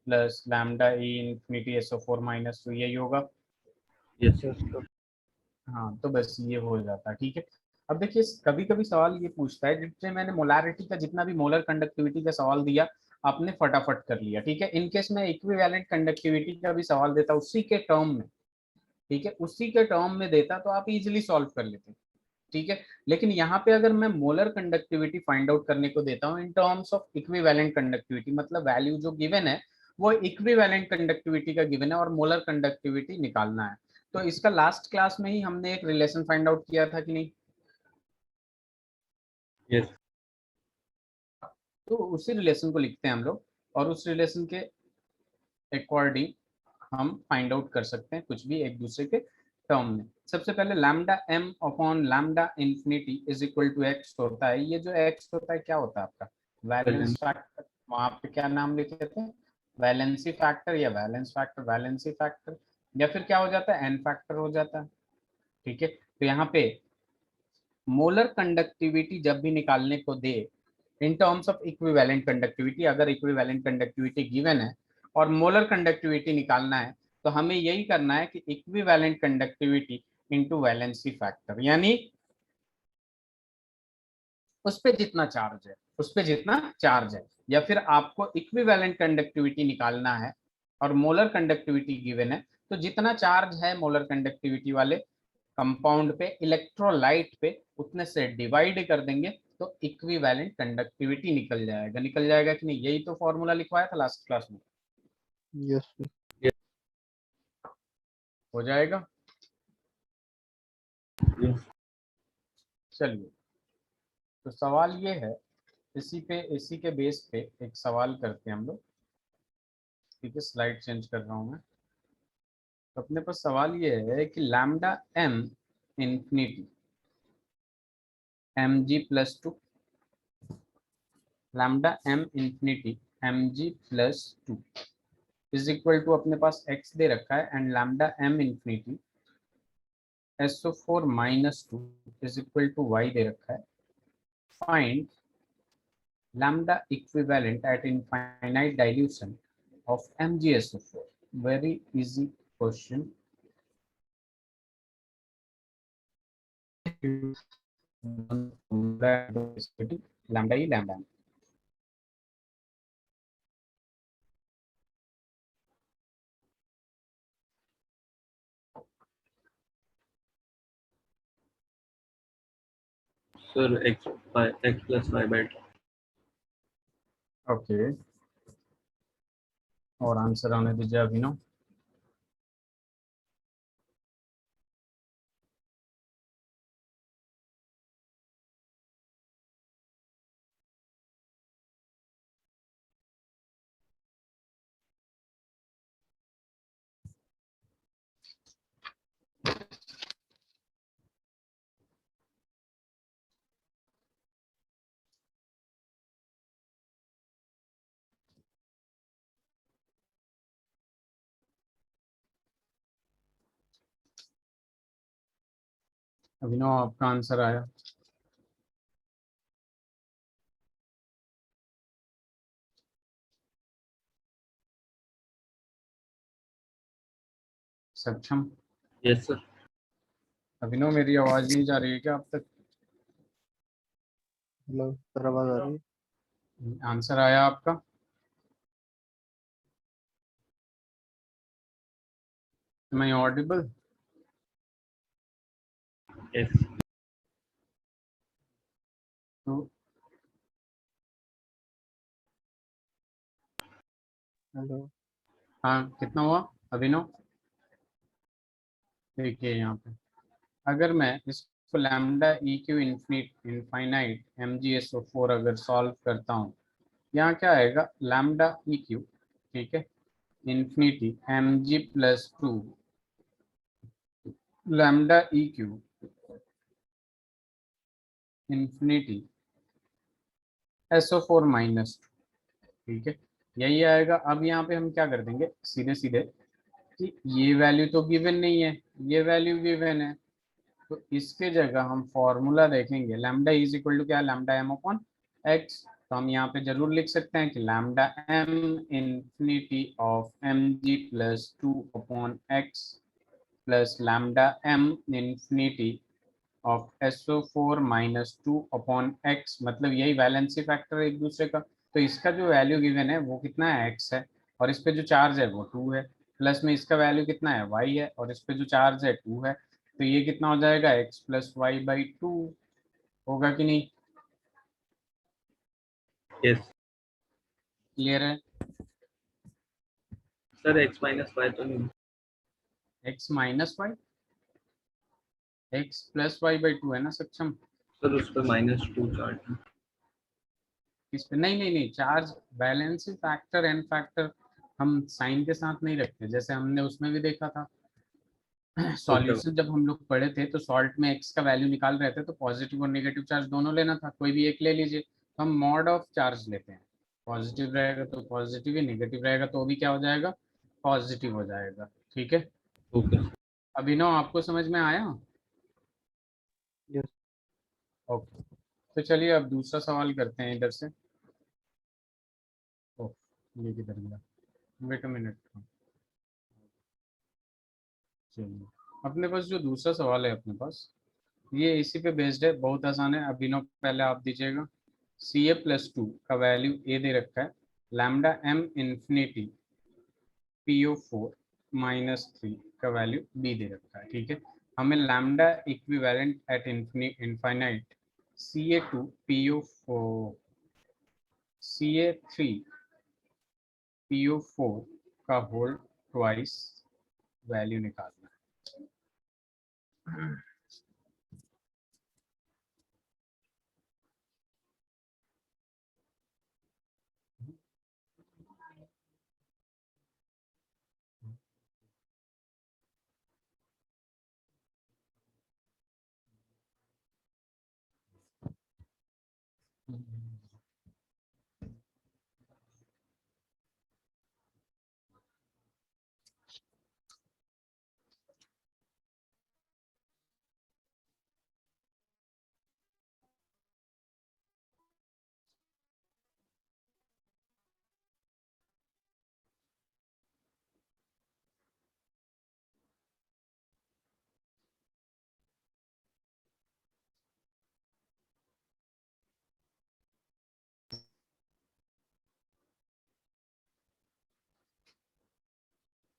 plus lambda e infinity SO4 minus 2, यही होगा। Yes. Yes sir. हाँ, तो बस ये हो जाता है। ठीक है, अब देखिए कभी कभी सवाल ये पूछता है, जिससे मैंने मोलारिटी का जितना भी मोलर कंडक्टिविटी का सवाल दिया आपने फटाफट कर लिया। ठीक है, इनकेस मैं इक्विवेलेंट कंडक्टिविटी का भी सवाल देता उसी के टर्म में, ठीक है, उसी के टर्म में देता तो आप इजीली सॉल्व कर लेते। ठीक है, लेकिन यहाँ पे अगर मैं मोलर कंडक्टिविटी फाइंड आउट करने को देता हूँ इन टर्म्स ऑफ इक्विवेलेंट कंडक्टिविटी, मतलब वैल्यू जो गिवन है वो इक्विवेलेंट कंडक्टिविटी का गिवन है और मोलर कंडक्टिविटी निकालना है। तो इसका लास्ट क्लास में ही हमने एक रिलेशन फाइंड आउट किया था कि नहीं? Yes. तो उसी रिलेशन को लिखते हैं हम लोग, और उस रिलेशन के अकॉर्डिंग हम फाइंड आउट कर सकते हैं कुछ भी एक दूसरे के टर्म में। सबसे पहले lambda m upon lambda infinity is equal to x होता है। ये जो x होता है क्या होता है आपका? Valence Balance. फैक्टर। वहां पे क्या नाम लिखे थे? वैलेंसी फैक्टर या वैलेंस फैक्टर, वैलेंसी फैक्टर, या फिर क्या हो जाता है, एन फैक्टर हो जाता है। ठीक है, तो यहाँ पे मोलर कंडक्टिविटी जब भी निकालने को दे in terms of equivalent conductivity, अगर इक्विवेलेंट कंडक्टिविटी गिवन है और मोलर कंडक्टिविटी निकालना है, तो हमें यही करना है कि equivalent conductivity into valency factor, यानी उस पे जितना चार्ज है, उस पे जितना चार्ज है, या फिर आपको इक्विवेलेंट कंडक्टिविटी निकालना है और मोलर कंडक्टिविटी गिवन है, तो जितना चार्ज है मोलर कंडक्टिविटी वाले कंपाउंड पे, इलेक्ट्रोलाइट पे, उतने से डिवाइड कर देंगे तो इक्विवेलेंट कंडक्टिविटी निकल जाएगा। निकल जाएगा कि नहीं? यही तो फॉर्मूला लिखवाया था लास्ट क्लास में। Yes sir. हो जाएगा। Yes. चलिए, तो सवाल ये है, इसी के बेस पे एक सवाल करते हैं हम लोग। ठीक है, स्लाइड चेंज कर रहा हूं मैं। तो अपने पास सवाल ये है कि lambda m infinity mg plus 2, lambda m infinity mg plus 2 is equal to, अपने पास x दे रखा है, and lambda m infinity SO4 minus 2 is equal to y दे रखा है। Find lambda equivalent at infinite dilution of MgSO4. Very easy question. Lambda E lambda. Sir x plus y by 2. Okay, और answer आने दीजिए अभिनव। अभिनव आपका answer आया। सक्षम। Yes sir. अभिनव मेरी आवाज नहीं जा रही है क्या आप तक? हेलो सर, आवाज आ रही है? आंसर आया आपका? Am I audible? Yes. तो हेलो। हाँ, कितना हुआ अभिनव? देखिए यहाँ पे, अगर मैं इसको lambda E Q infinite M G S O four अगर सॉल्व करता हूँ, यहाँ क्या आएगा? लैम्डा ई क्यू, ठीक है, infinity M G plus two lambda E Q infinity S O four minus, ठीक है, यही आएगा। अब यहाँ पे हम क्या कर देंगे सीधे सीधे कि ये वैल्यू तो गिवन नहीं है, ये वैल्यू गिवन है, तो इसके जगह हम फॉर्मूला देखेंगे लैम्डा इज इक्वल टू क्या? Lambda M upon X. तो हम यहाँ पे जरूर लिख सकते हैं कि lambda M infinity of M G plus two upon X plus lambda M infinity of S O four minus two upon X, मतलब यही वैलेंसी फैक्टर है एक दूसरे का। तो इसका जो वैल्यू गिवन है वो कितना है? एक्स है, और इस पे जो चार्ज है वो टू है, प्लस में इसका वैल्यू कितना है? वाई है, और इस पे जो चार्ज है टू है, तो ये कितना हो जाएगा? X plus Y by two, होगा कि नहीं? Yes. क्लियर है? सर x minus y तो नहीं? X minus Y, X plus Y by two है ना सक्षम? सर उस पर -2 चार्ज है। इस पे नहीं नहीं नहीं, charge balancing factor N factor हम साइन के साथ नहीं रखते, जैसे हमने उसमें भी देखा था ओके। सॉल्यूशन जब हम लोग पढ़े थे, तो सॉल्ट में एक्स का वैल्यू निकाल रहे थे, तो पॉजिटिव और नेगेटिव चार्ज दोनों लेना था, कोई भी एक ले लीजिए। तो हम मॉड ऑफ चार्ज लेते हैं, पॉजिटिव रहेगा तो पॉजिटिव ही, नेगेटिव रहेगा तो भी क्या हो जाएगा? पॉजिटिव हो जाएगा, ठीक है। ओके। अभिनव आपको समझ में आया? यस। ओके, तो चलिए अब दूसरा सवाल करते हैं इधर से। ओह, ये किधर गया? Wait a minute. चलिए, अपने पास जो दूसरा सवाल है अपने पास, ये इसी पे बेस्ड है, बहुत आसान है। अभिनव पहले आप दीजिएगा। सी ए प्लस टू का वैल्यू ए दे रखा है, lambda M infinity P O four minus three का वैल्यू बी दे रखा है, ठीक है। हमें lambda equivalent at infinite C A two P O four C A three P O four का होल ट्वाइस वैल्यू निकालना है।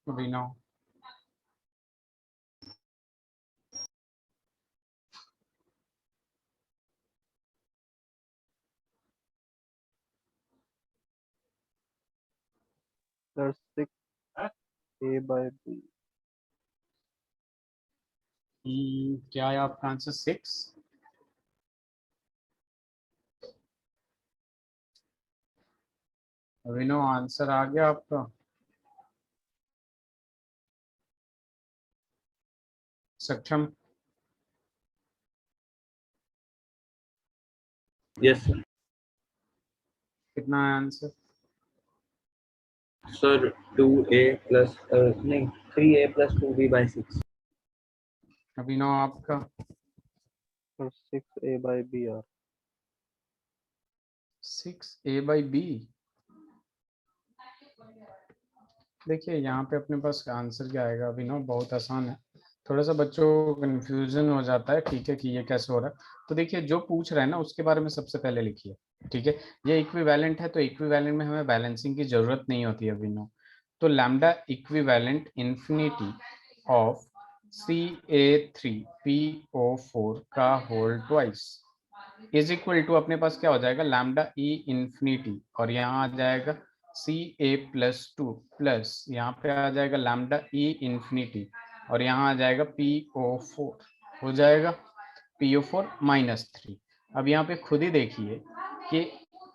अभिनव, That's 6a by b. क्या है आपका आंसर? 6। अभिनव आंसर आ गया आपका? सक्षम, Yes, sir. कितना है आंसर? Sir, 2a plus नहीं 3a plus 2b by 6. अभिनव आपका? Or 6a by b are 6a by b। देखिए यहाँ पे अपने पास आंसर क्या आएगा अभिनव? बहुत आसान है, थोड़ा सा बच्चों को कंफ्यूजन हो जाता है, ठीक है, कि ये कैसे हो रहा है। तो देखिए जो पूछ रहा है ना उसके बारे में सबसे पहले लिखिए, ठीक है। ये इक्विवेलेंट है तो इक्विवेलेंट में हमें बैलेंसिंग की जरूरत नहीं होती है अभिनव। तो lambda equivalent infinity of CA3PO4 का whole twice is equal to, अपने पास क्या हो जाएगा, लैम्डा ई इंफिनिटी, और यहाँ आ जाएगा CA+2 प्लस यहाँ पे आ जाएगा लैम्डा ई इंफिनिटी, और यहाँ आ जाएगा PO4, हो जाएगा PO4 -3। अब यहाँ पे खुद ही देखिए कि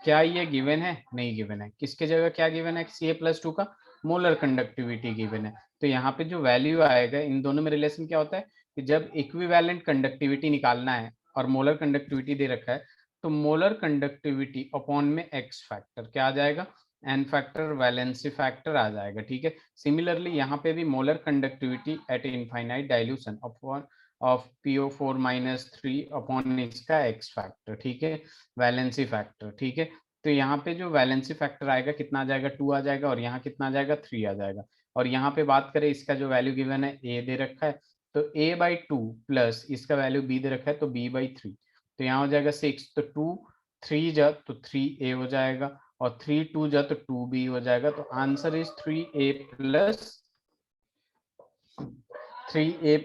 क्या ये गिवन है? नहीं गिवन है। किसके जगह क्या गिवन है? CA+2 का मोलर कंडक्टिविटी गिवन है। तो यहाँ पे जो वैल्यू आएगा, इन दोनों में रिलेशन क्या होता है कि जब इक्विवेलेंट कंडक्टिविटी निकालना है और मोलर कंडक्टिविटी दे रखा है, तो मोलर कंडक्टिविटी अपॉन में एक्स फैक्टर क्या आ जाएगा? एन फैक्टर, वैलेंसी फैक्टर आ जाएगा, ठीक है। सिमिलरली यहाँ पे भी molar conductivity at infinite dilution upon of PO4 -3 upon इसका एक्स फैक्टर, ठीक है, वैलेंसी फैक्टर, ठीक है। तो यहाँ पे जो वैलेंसी फैक्टर आएगा कितना आ जाएगा? 2 आ जाएगा, और यहाँ कितना आ जाएगा? 3 आ जाएगा। और यहाँ पे बात करें इसका जो वैल्यू गिवन है ए दे रखा है, तो A/2 प्लस इसका वैल्यू बी दे रखा है तो B/3, तो यहाँ हो जाएगा 6, तो 2 3 जा तो 3A हो जाएगा, और 3 2 जा तो 2B हो जाएगा। तो answer is 3A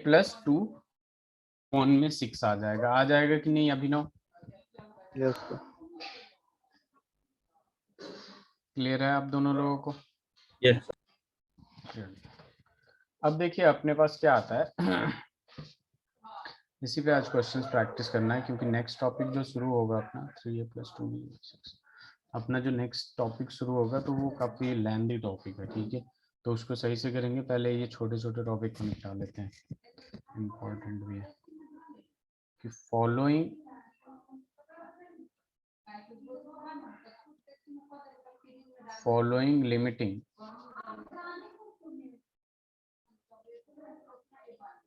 plus 2 on में 6 आ जाएगा। आ जाएगा कि नहीं अभिनव? yes sir. क्लियर है आप दोनों लोगों को? Yes, sir. अब देखिए अपने पास क्या आता है इसी पे आज क्वेश्चंस प्रैक्टिस करना है, क्योंकि नेक्स्ट टॉपिक जो शुरू होगा अपना 3A+2B6, अपना जो नेक्स्ट टॉपिक शुरू होगा तो वो काफ़ी लेंथी टॉपिक है, ठीक है। तो उसको सही से करेंगे, पहले ये छोटे छोटे टॉपिक को निपटा लेते हैं, इम्पोर्टेंट भी है कि following limiting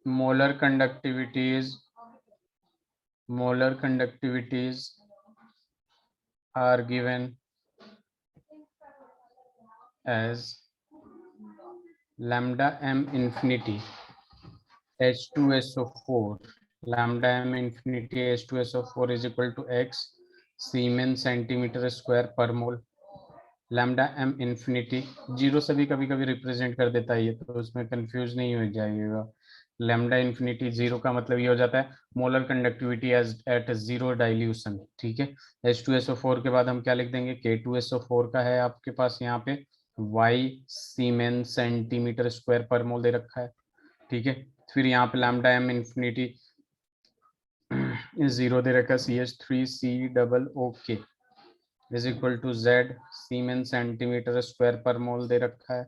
molar conductivities are given as lambda m infinity H2SO4, lambda m infinity H2SO4 is equal to x Siemens centimeter square per mole। Lambda M infinity zero से भी कभी कभी रिप्रेजेंट कर देता है ये, तो उसमें कंफ्यूज नहीं हो जाइएगा। लैम्डा इंफिनिटी जीरो का मतलब ये हो जाता है molar conductivity as at zero dilution, ठीक है। H2SO4 के बाद हम क्या लिख देंगे? K2SO4 का है आपके पास यहाँ पे y siemens centimetre square per mole दे रखा है, ठीक है। फिर यहाँ पे लैम्डा एम इंफिनिटी जीरो दे रखा है CH3COO is equal to Z siemens centimetre square per mole दे रखा है,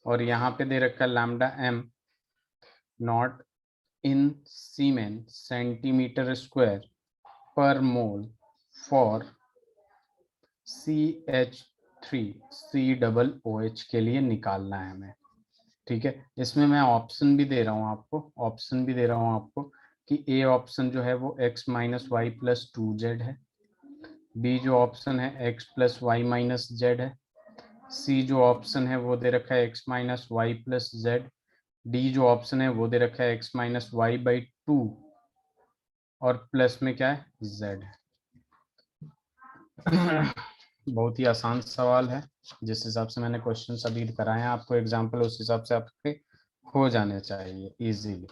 और यहाँ पे दे रखा है lambda am not in siemens centimetre square per mole for CH3COOH के लिए निकालना है हमें, ठीक है। इसमें मैं ऑप्शन भी दे रहा हूँ आपको, कि ए ऑप्शन जो है वो x - y + 2z है, बी जो ऑप्शन है x + y - z है, सी जो ऑप्शन है वो दे रखा है x - y + z, डी जो ऑप्शन है वो दे रखा है x - y/2, और प्लस में क्या है? z है। बहुत ही आसान सवाल है, जिस हिसाब से मैंने क्वेश्चन अभी कराए हैं आपको एग्जाम्पल, उस हिसाब से आपके हो जाने चाहिए इजीली।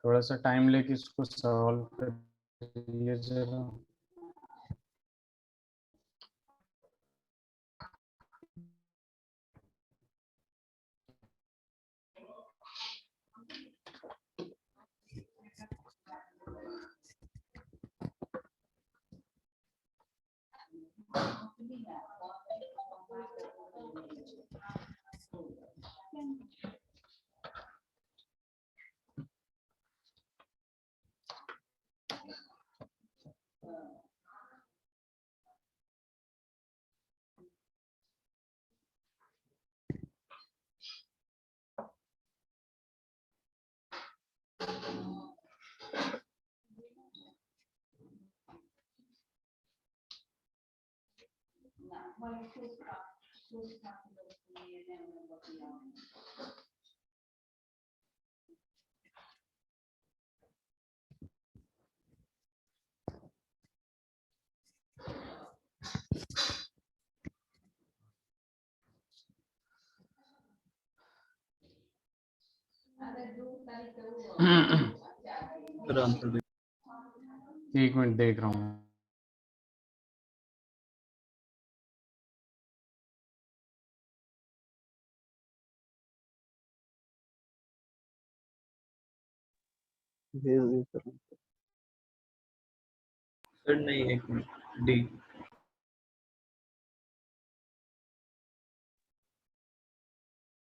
थोड़ा सा टाइम लेके इसको सॉल्व करिए जरा। सर आंसर दे। एक मिनट देख रहा हूँ। भेज दिए सर। सर नहीं, एक मिनट, डी।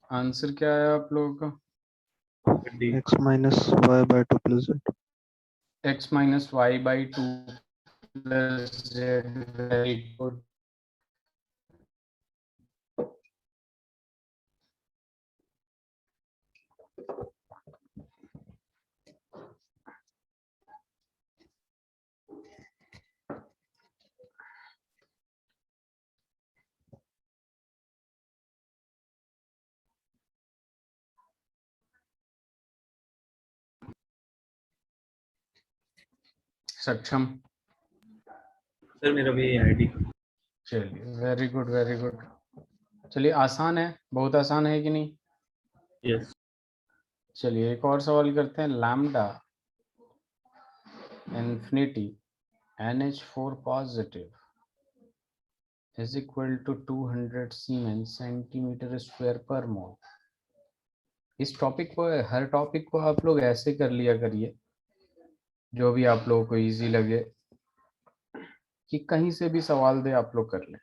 आंसर क्या है आप लोगों का? D. x minus y by 2 plus z। x minus y by 2 plus z, very good। सक्षम, सर मेरा भी आईडी। चलिए वेरी गुड वेरी गुड। चलिए आसान है, बहुत आसान है कि नहीं? यस। चलिए एक और सवाल करते हैं। Lambda infinity NH4 positive is equal to 200 Siemens centimeter square per mole। इस टॉपिक को, हर टॉपिक को आप लोग ऐसे कर लिया करिए जो भी आप लोगों को इजी लगे, कि कहीं से भी सवाल दे आप लोग कर लें,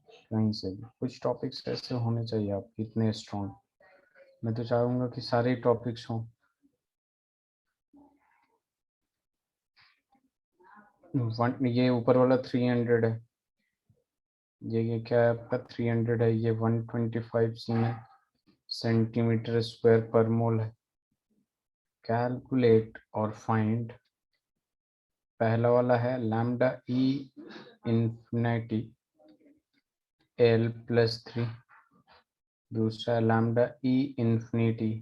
कहीं से भी। कुछ टॉपिक्स ऐसे होने चाहिए आपके इतने स्ट्रॉन्ग। मैं तो चाहूंगा कि सारे टॉपिक्स हों। ये ऊपर वाला 300 है, ये क्या है आपका 300 है, ये 125 सीमेंस सेंटीमीटर स्क्वायर पर मोल है। कैलकुलेट और फाइंड, पहला वाला है lambda e infinity l plus 3, दूसरा lambda e infinity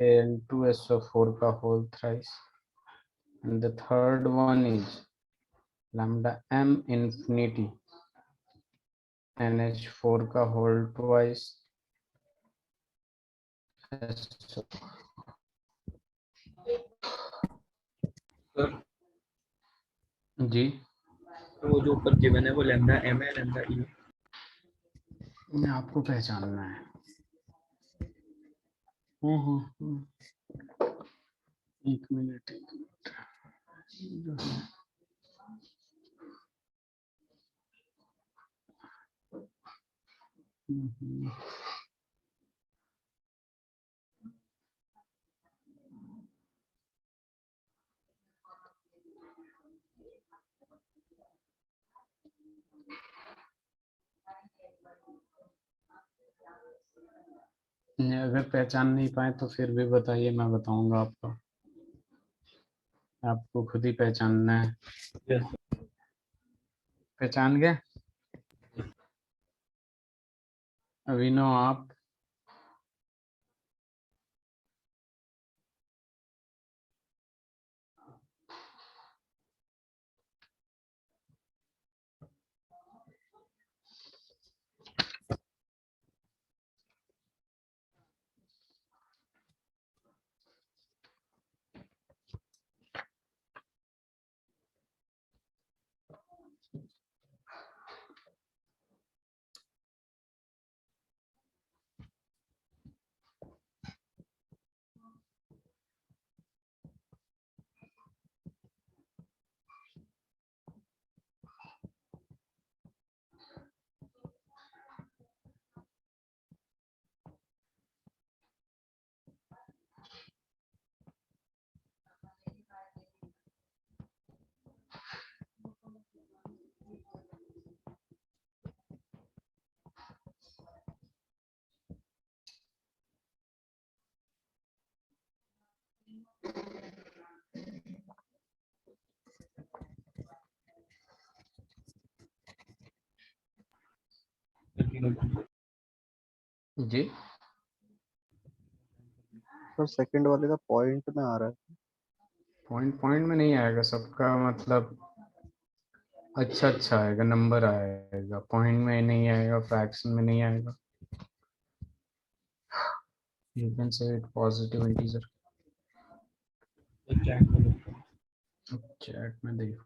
l two s o 4 का whole thrice, and the third one is lambda m infinity NH4 का होल ट्वाइस। सर जी, तो वो जो ऊपर गिवन है वो लैम्डा एम है, लैम्डा ई। आपको पहचानना है। एक मिनट एक मिनट। अगर पहचान नहीं पाए तो फिर भी बताइए, मैं बताऊंगा आपको। आपको खुद ही पहचानना है। Yes. पहचान गए? अभिनव आप? जी सर सेकंड वाले का पॉइंट में आ रहा है। पॉइंट पॉइंट में नहीं आएगा, सबका मतलब अच्छा अच्छा आएगा, नंबर आएगा, पॉइंट में नहीं आएगा, फ्रैक्शन में नहीं आएगा। You can say it positive integer. Chat में देखो,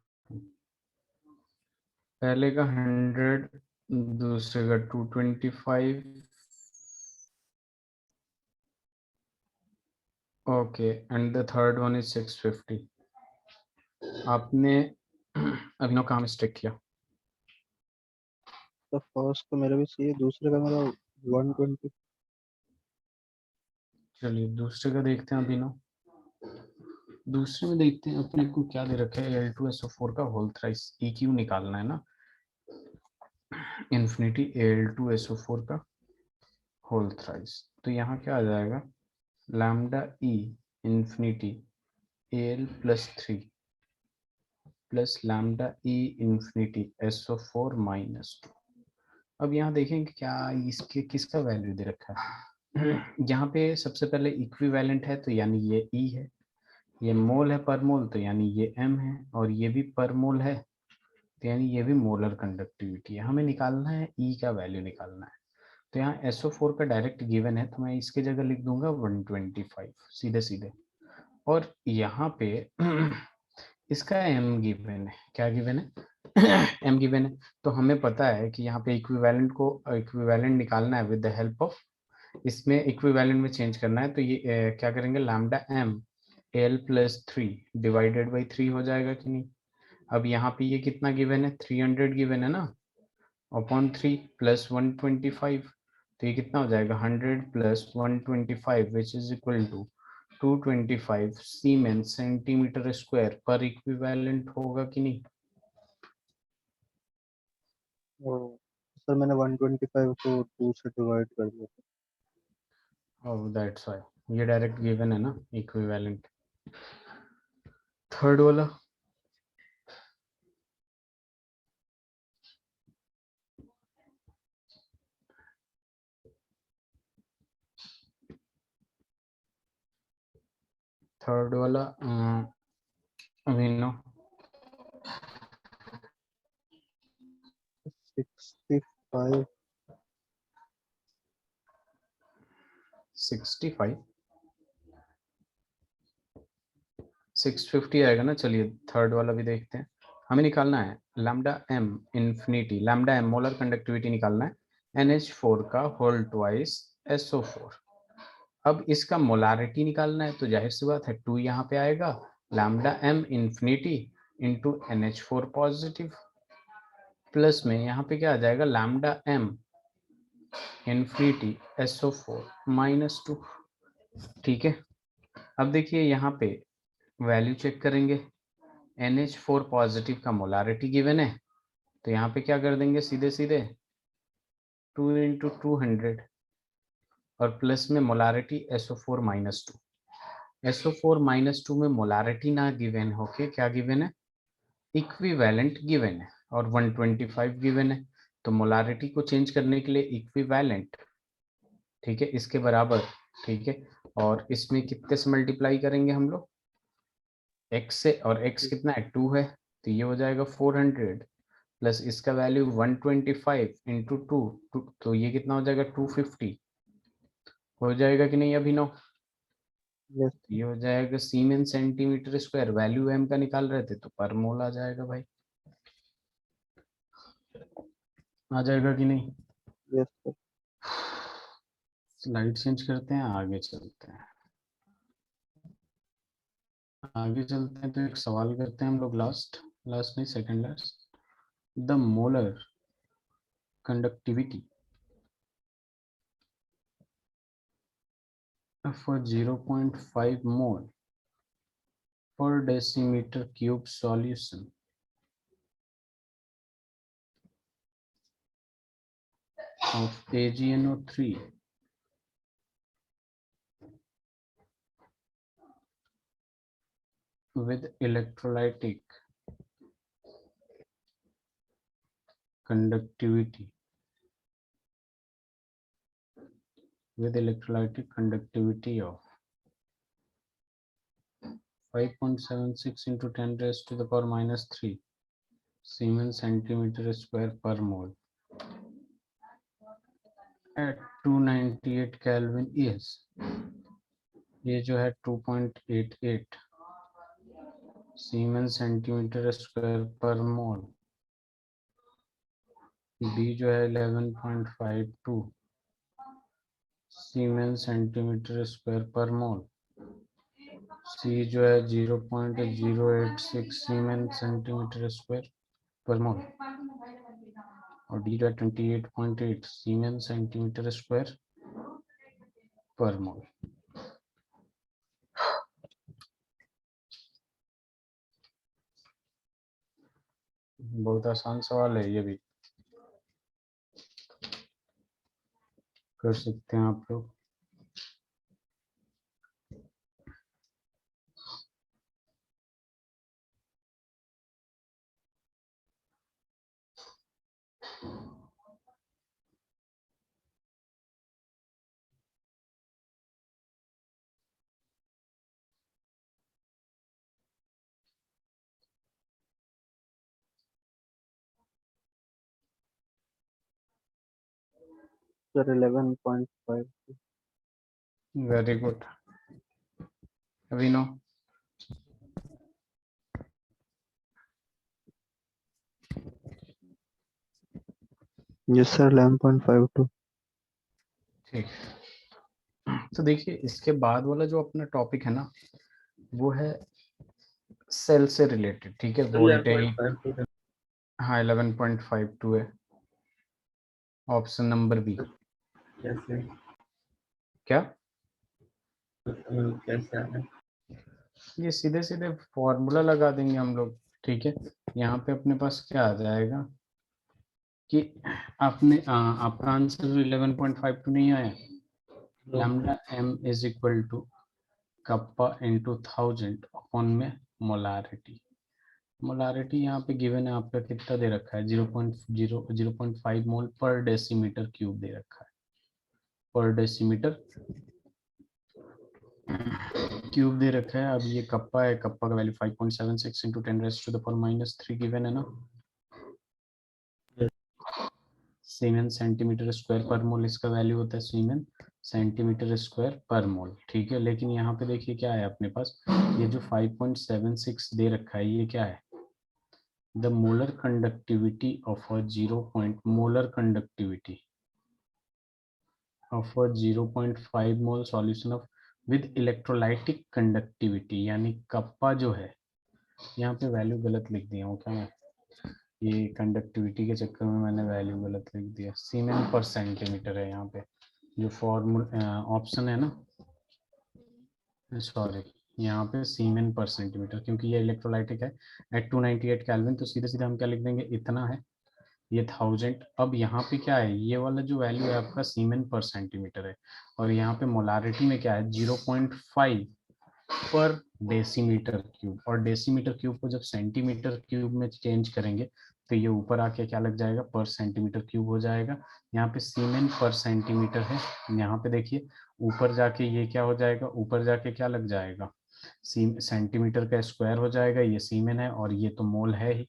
पहले का 100, दूसरे का 225, okay, and the third one is 650। आपने अभिनव कहाँ मिस्टेक किया? तो फर्स्ट तो मेरा भी सही है, दूसरे का मेरा 120। चलिए दूसरे का देखते हैं अभिनव। दूसरे में देखते हैं अपने को क्या दे रखा है, Al2SO4 का होल थ्राइस EQ निकालना है ना, इन्फिनिटी Al2SO4 का होल थ्राइस। तो यहाँ क्या आ जाएगा, lambda E infinity Al plus 3 plus lambda E infinity SO4 minus 2। अब यहाँ देखेंगे क्या इसके किसका वैल्यू दे रखा है। यहाँ पे सबसे पहले इक्विवेलेंट है तो यानी ये E है, ये मोल है पर मोल तो यानी ये M है, और ये भी पर मोल है तो यानी ये भी मोलर कंडक्टिविटी है। हमें निकालना है E का वैल्यू निकालना है। तो यहाँ SO4 का डायरेक्ट गिवन है तो मैं इसके जगह लिख दूंगा 125 सीधे सीधे। और यहाँ पे इसका M गिवन है, क्या गिवन है? M गिवन है। तो हमें पता है कि यहाँ पे इक्विवेलेंट को इक्विवेलेंट निकालना है विद द हेल्प ऑफ, इसमें इक्विवेलेंट में चेंज करना है। तो ये क्या करेंगे, lambda M Al plus 3 divided by 3 हो जाएगा कि नहीं। अब यहाँ पे ये कितना गिवन है, 300 गिवन है ना, अपॉन 3 प्लस 125, तो ये कितना हो जाएगा 100 plus 125 which is equal to 225 siemens centimetre square per equivalent होगा कि नहीं। और सर मैंने 125 को 2 से डिवाइड कर दिया। ओह दैट्स व्हाई ये डायरेक्ट गिवन है ना इक्विवेलेंट। थर्ड वाला, थर्ड वाला अभिनव 65 65 650 आएगा ना। चलिए थर्ड वाला भी देखते हैं। हमें निकालना है lambda M infinity, lambda M molar conductivity निकालना है NH4 का होल ट्वाइस SO4। अब इसका मोलारिटी निकालना है तो जाहिर सी बात है 2 यहाँ पे आएगा, lambda M infinity into NH4 positive, plus में यहाँ पे क्या आ जाएगा lambda M infinity SO4 minus 2। ठीक है, अब देखिए यहाँ पे वैल्यू चेक करेंगे, NH4 पॉजिटिव का मोलारिटी गिवन है, तो यहाँ पे क्या कर देंगे सीधे सीधे 2 इंटू 200 और प्लस में मोलारिटी SO4-2। SO4-2 में मोलारिटी ना गिवन होके क्या गिवन है, इक्विवेलेंट गिवन है, और 125 गिवन है। तो मोलारिटी को चेंज करने के लिए इक्विवेलेंट, ठीक है, इसके बराबर, ठीक है, और इसमें कितने से मल्टीप्लाई करेंगे हम लोग, x से, और x कितना है 2 है, तो ये हो जाएगा 400 प्लस इसका वैल्यू 125 इंटू 2, तो ये कितना हो जाएगा 250 हो जाएगा कि नहीं अभिनव? यस ये हो जाएगा सीमेन सेंटीमीटर स्क्वायर, वैल्यू m का निकाल रहे थे तो पर मोल आ जाएगा भाई, आ जाएगा कि नहीं? Yes sir. स्लाइड चेंज करते हैं, आगे चलते हैं। आगे चलते हैं तो एक सवाल करते हैं हम लोग, लास्ट लास्ट नहीं, second last. The molar conductivity for 0.5 mole per decimeter cube solution of AgNO3 with electrolytic conductivity of 5.76 into 10 raised to the power minus 3 Siemens centimeter square per mole at 298 Kelvin is, ये जो है 2.88 Siemens centimeter square per mole, B जो है 11.52 Siemens centimeter square per mole, C जो है 0.086 Siemens centimeter square per mole, और D जो है 28.8 Siemens centimeter square per mole। बहुत आसान सवाल है, ये भी कर सकते हैं आप लोग। Sir 11.5। Very good Abhinav. Yes sir 11.52। ठीक, तो देखिए इसके बाद वाला जो अपना टॉपिक है ना, वो है सेल से रिलेटेड, ठीक है, वोल्टेज। 11.52 हाँ 11.52 है, ऑप्शन नंबर बी। कैसे क्या कैसे आना? ये सीधे सीधे फॉर्मूला लगा देंगे हम लोग, ठीक है। यहाँ पे अपने पास क्या आ जाएगा कि आपका आंसर 11.52 नहीं आया, lambda m is equal to kappa into 1000 upon में मोलारिटी। मोलारिटी यहाँ पे गिवन है आपका, कितना दे रखा है, 0.5 मोल पर डेसीमीटर क्यूब दे रखा है, पर डेसीमीटर क्यूब दे रखा है। अब ये कप्पा है, कप्पा का value 5.76 into 10 raise to the power minus 3 given है ना। सीमेन सेंटीमीटर स्क्वायर पर मोल इसका वैल्यू होता है, सीमेन सेंटीमीटर स्क्वायर पर मोल, ठीक है। लेकिन यहाँ पे देखिए क्या है अपने पास, ये जो 5.76 दे रखा है, ये क्या है, the molar conductivity of a 0.5 mole solution of with electrolytic conductivity, यानी कप्पा जो है, यहाँ पे वैल्यू गलत लिख दिया हूँ क्या मैं, ये कंडक्टिविटी के चक्कर में मैंने वैल्यू गलत लिख दिया, सीमेन पर सेंटीमीटर है यहाँ पे, जो फॉर्मूला ऑप्शन है ना, सॉरी, यहाँ पे सीमेन पर सेंटीमीटर, क्योंकि ये इलेक्ट्रोलाइटिक है एट 298 केल्विन, तो सीधे सीधे हम क्या लिख देंगे, इतना है ये 1000। अब यहाँ पे क्या है, ये वाला जो वैल्यू है आपका सीमेन पर सेंटीमीटर है, और यहाँ पे मोलारिटी में क्या है 0.5 पर डेसीमीटर क्यूब, और डेसीमीटर क्यूब को जब सेंटीमीटर क्यूब में चेंज करेंगे तो ये ऊपर आके क्या लग जाएगा, पर सेंटीमीटर क्यूब हो जाएगा। यहाँ पे सीमेन पर सेंटीमीटर है, यहाँ पे देखिए ऊपर जाके ये क्या हो जाएगा, ऊपर जाके क्या लग जाएगा, सेंटीमीटर का स्क्वायर हो जाएगा, ये सीमेन है और ये तो मोल है ही,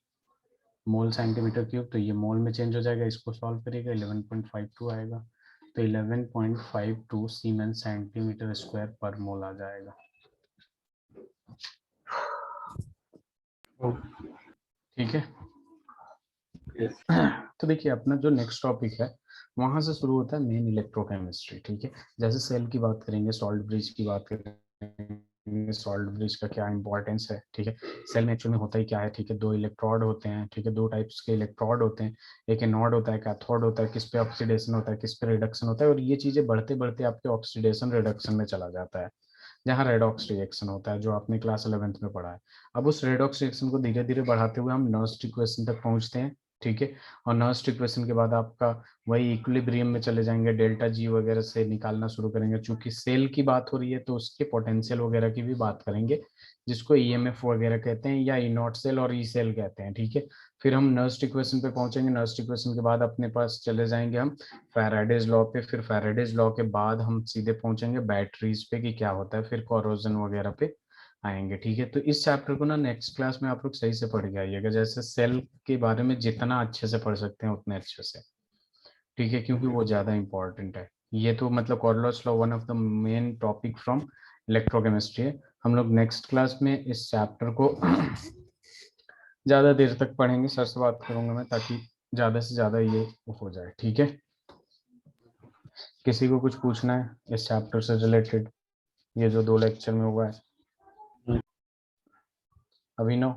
मोल सेंटीमीटर क्यूब, तो ये मोल में चेंज हो जाएगा। इसको सॉल्व करिएगा 11.52 आएगा, तो 11.52 सीमेन सेंटीमीटर स्क्वायर पर मोल आ जाएगा। ठीक है। Yes. तो देखिए अपना जो नेक्स्ट टॉपिक है वहां से शुरू होता है मेन इलेक्ट्रोकेमिस्ट्री। ठीक है, जैसे सेल की बात करेंगे, सॉल्ट ब्रिज की बात करेंगे, सॉल्ट ब्रिज का क्या इंपॉर्टेंस है। ठीक है, सेल में एक्चुअली में होता ही क्या है, ठीक है, दो इलेक्ट्रोड होते हैं, ठीक है, दो टाइप्स के इलेक्ट्रोड होते हैं, एक एनोड होता है, कैथोड होता है, किस पे ऑक्सीडेशन होता है, किस पे रिडक्शन होता है, और ये चीजें बढ़ते बढ़ते आपके ऑक्सीडेशन रिडक्शन में चला जाता है, जहाँ रेडॉक्स रिएक्शन होता है, जो आपने क्लास 11th में पढ़ा है। अब उस रेडॉक्स रिएक्शन को धीरे धीरे बढ़ाते हुए हम नर्स्ट इक्वेशन तक पहुंचते हैं। ठीक है, और नर्स्ट इक्वेशन के बाद आपका वही इक्विलिब्रियम में चले जाएंगे, डेल्टा जी वगैरह से निकालना शुरू करेंगे। चूंकि सेल की बात हो रही है तो उसके पोटेंशियल वगैरह की भी बात करेंगे, जिसको ईएमएफ वगैरह कहते हैं, या ई नॉट सेल और ई सेल कहते हैं। ठीक है, फिर हम नर्स्ट इक्वेशन पे पहुंचेंगे, नर्स्ट इक्वेशन के बाद अपने पास चले जाएंगे हम फैराडेज लॉ पे, फिर फैराडेज लॉ के बाद हम सीधे पहुंचेंगे बैटरीज पे कि क्या होता है, फिर कोरोजन वगैरह पे आएंगे। ठीक है, तो इस चैप्टर को ना नेक्स्ट क्लास में आप लोग सही से पढ़ के आइएगा, जैसे सेल के बारे में जितना अच्छे से पढ़ सकते हैं उतने अच्छे से। ठीक है, क्योंकि वो ज्यादा इंपॉर्टेंट है। ये तो मतलब Kohlrausch law one of the main topic from electrochemistry है। हम लोग नेक्स्ट क्लास में इस चैप्टर को ज्यादा देर तक पढ़ेंगे, सर से बात करूंगा मैं, ताकि ज्यादा से ज्यादा ये हो जाए। ठीक है, किसी को कुछ पूछना है इस चैप्टर से रिलेटेड, ये जो 2 लेक्चर में हुआ है? अभिनव,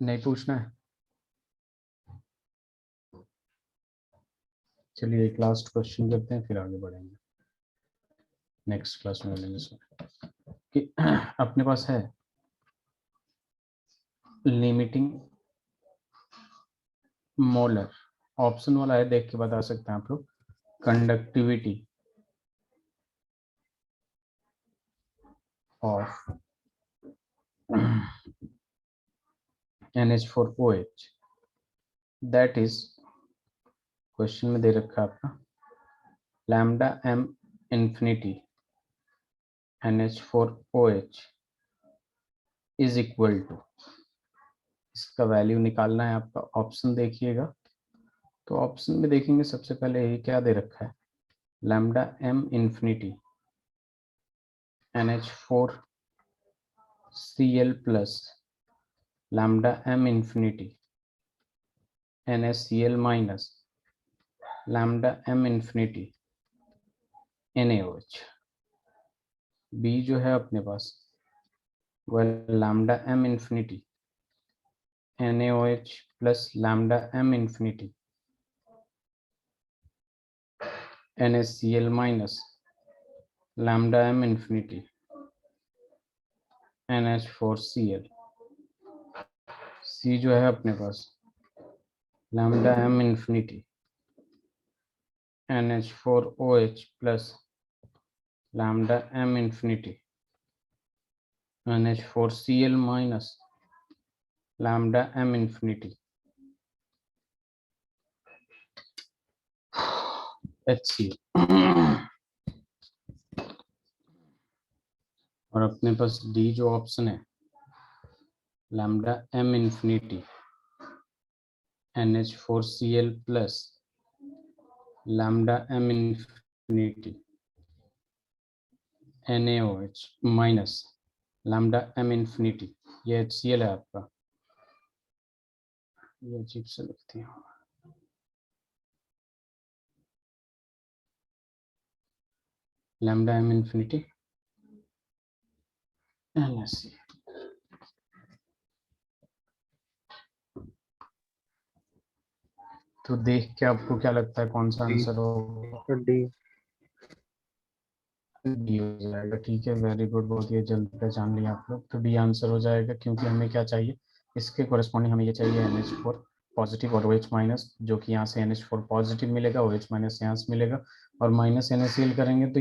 नहीं पूछना है? चलिए एक लास्ट क्वेश्चन करते हैं, फिर आगे बढ़ेंगे, नेक्स्ट क्लास में मिलेंगे सर। कि अपने पास है लिमिटिंग मोलर, ऑप्शन वाला है, देख के बता सकते हैं आप लोग, conductivity of NH4OH, that is, question में दे रखा है आपका, lambda m infinity NH4OH is equal to, इसका वैल्यू निकालना है आपका। ऑप्शन देखिएगा, तो ऑप्शन में देखेंगे सबसे पहले ये क्या दे रखा है, lambda m infinity NH4Cl plus lambda m infinity NaCl minus lambda m infinity NaOH। B जो है अपने पास वह lambda m infinity NaOH plus lambda m infinity NaCl minus lambda m infinity NH4Cl। C जो है अपने पास lambda m infinity NH4OH plus lambda m infinity NH4Cl minus lambda m infinity HCl। और अपने पास डी जो ऑप्शन है, lambda m infinity NH4Cl plus lambda m infinity NaOH minus lambda m infinity, ये HCl है आपका, ये अजीब से लिखती हूँ, लैम्डा m इंफिनिटी NaCl। तो देख के आपको क्या लगता है कौन सा आंसर होगा? डी। डी हो जाएगा। ठीक है, वेरी गुड, बहुत ही जल्दी पहचान लिया आप लोग। तो डी आंसर हो जाएगा, क्योंकि हमें क्या चाहिए, इसके कोरेस्पॉन्डिंग हमें ये चाहिए NH4 पॉजिटिव और OH माइनस, जो कि यहाँ से NH4 पॉजिटिव मिलेगा, OH माइनस यहाँ से मिलेगा, और माइनस NaCl करेंगे तो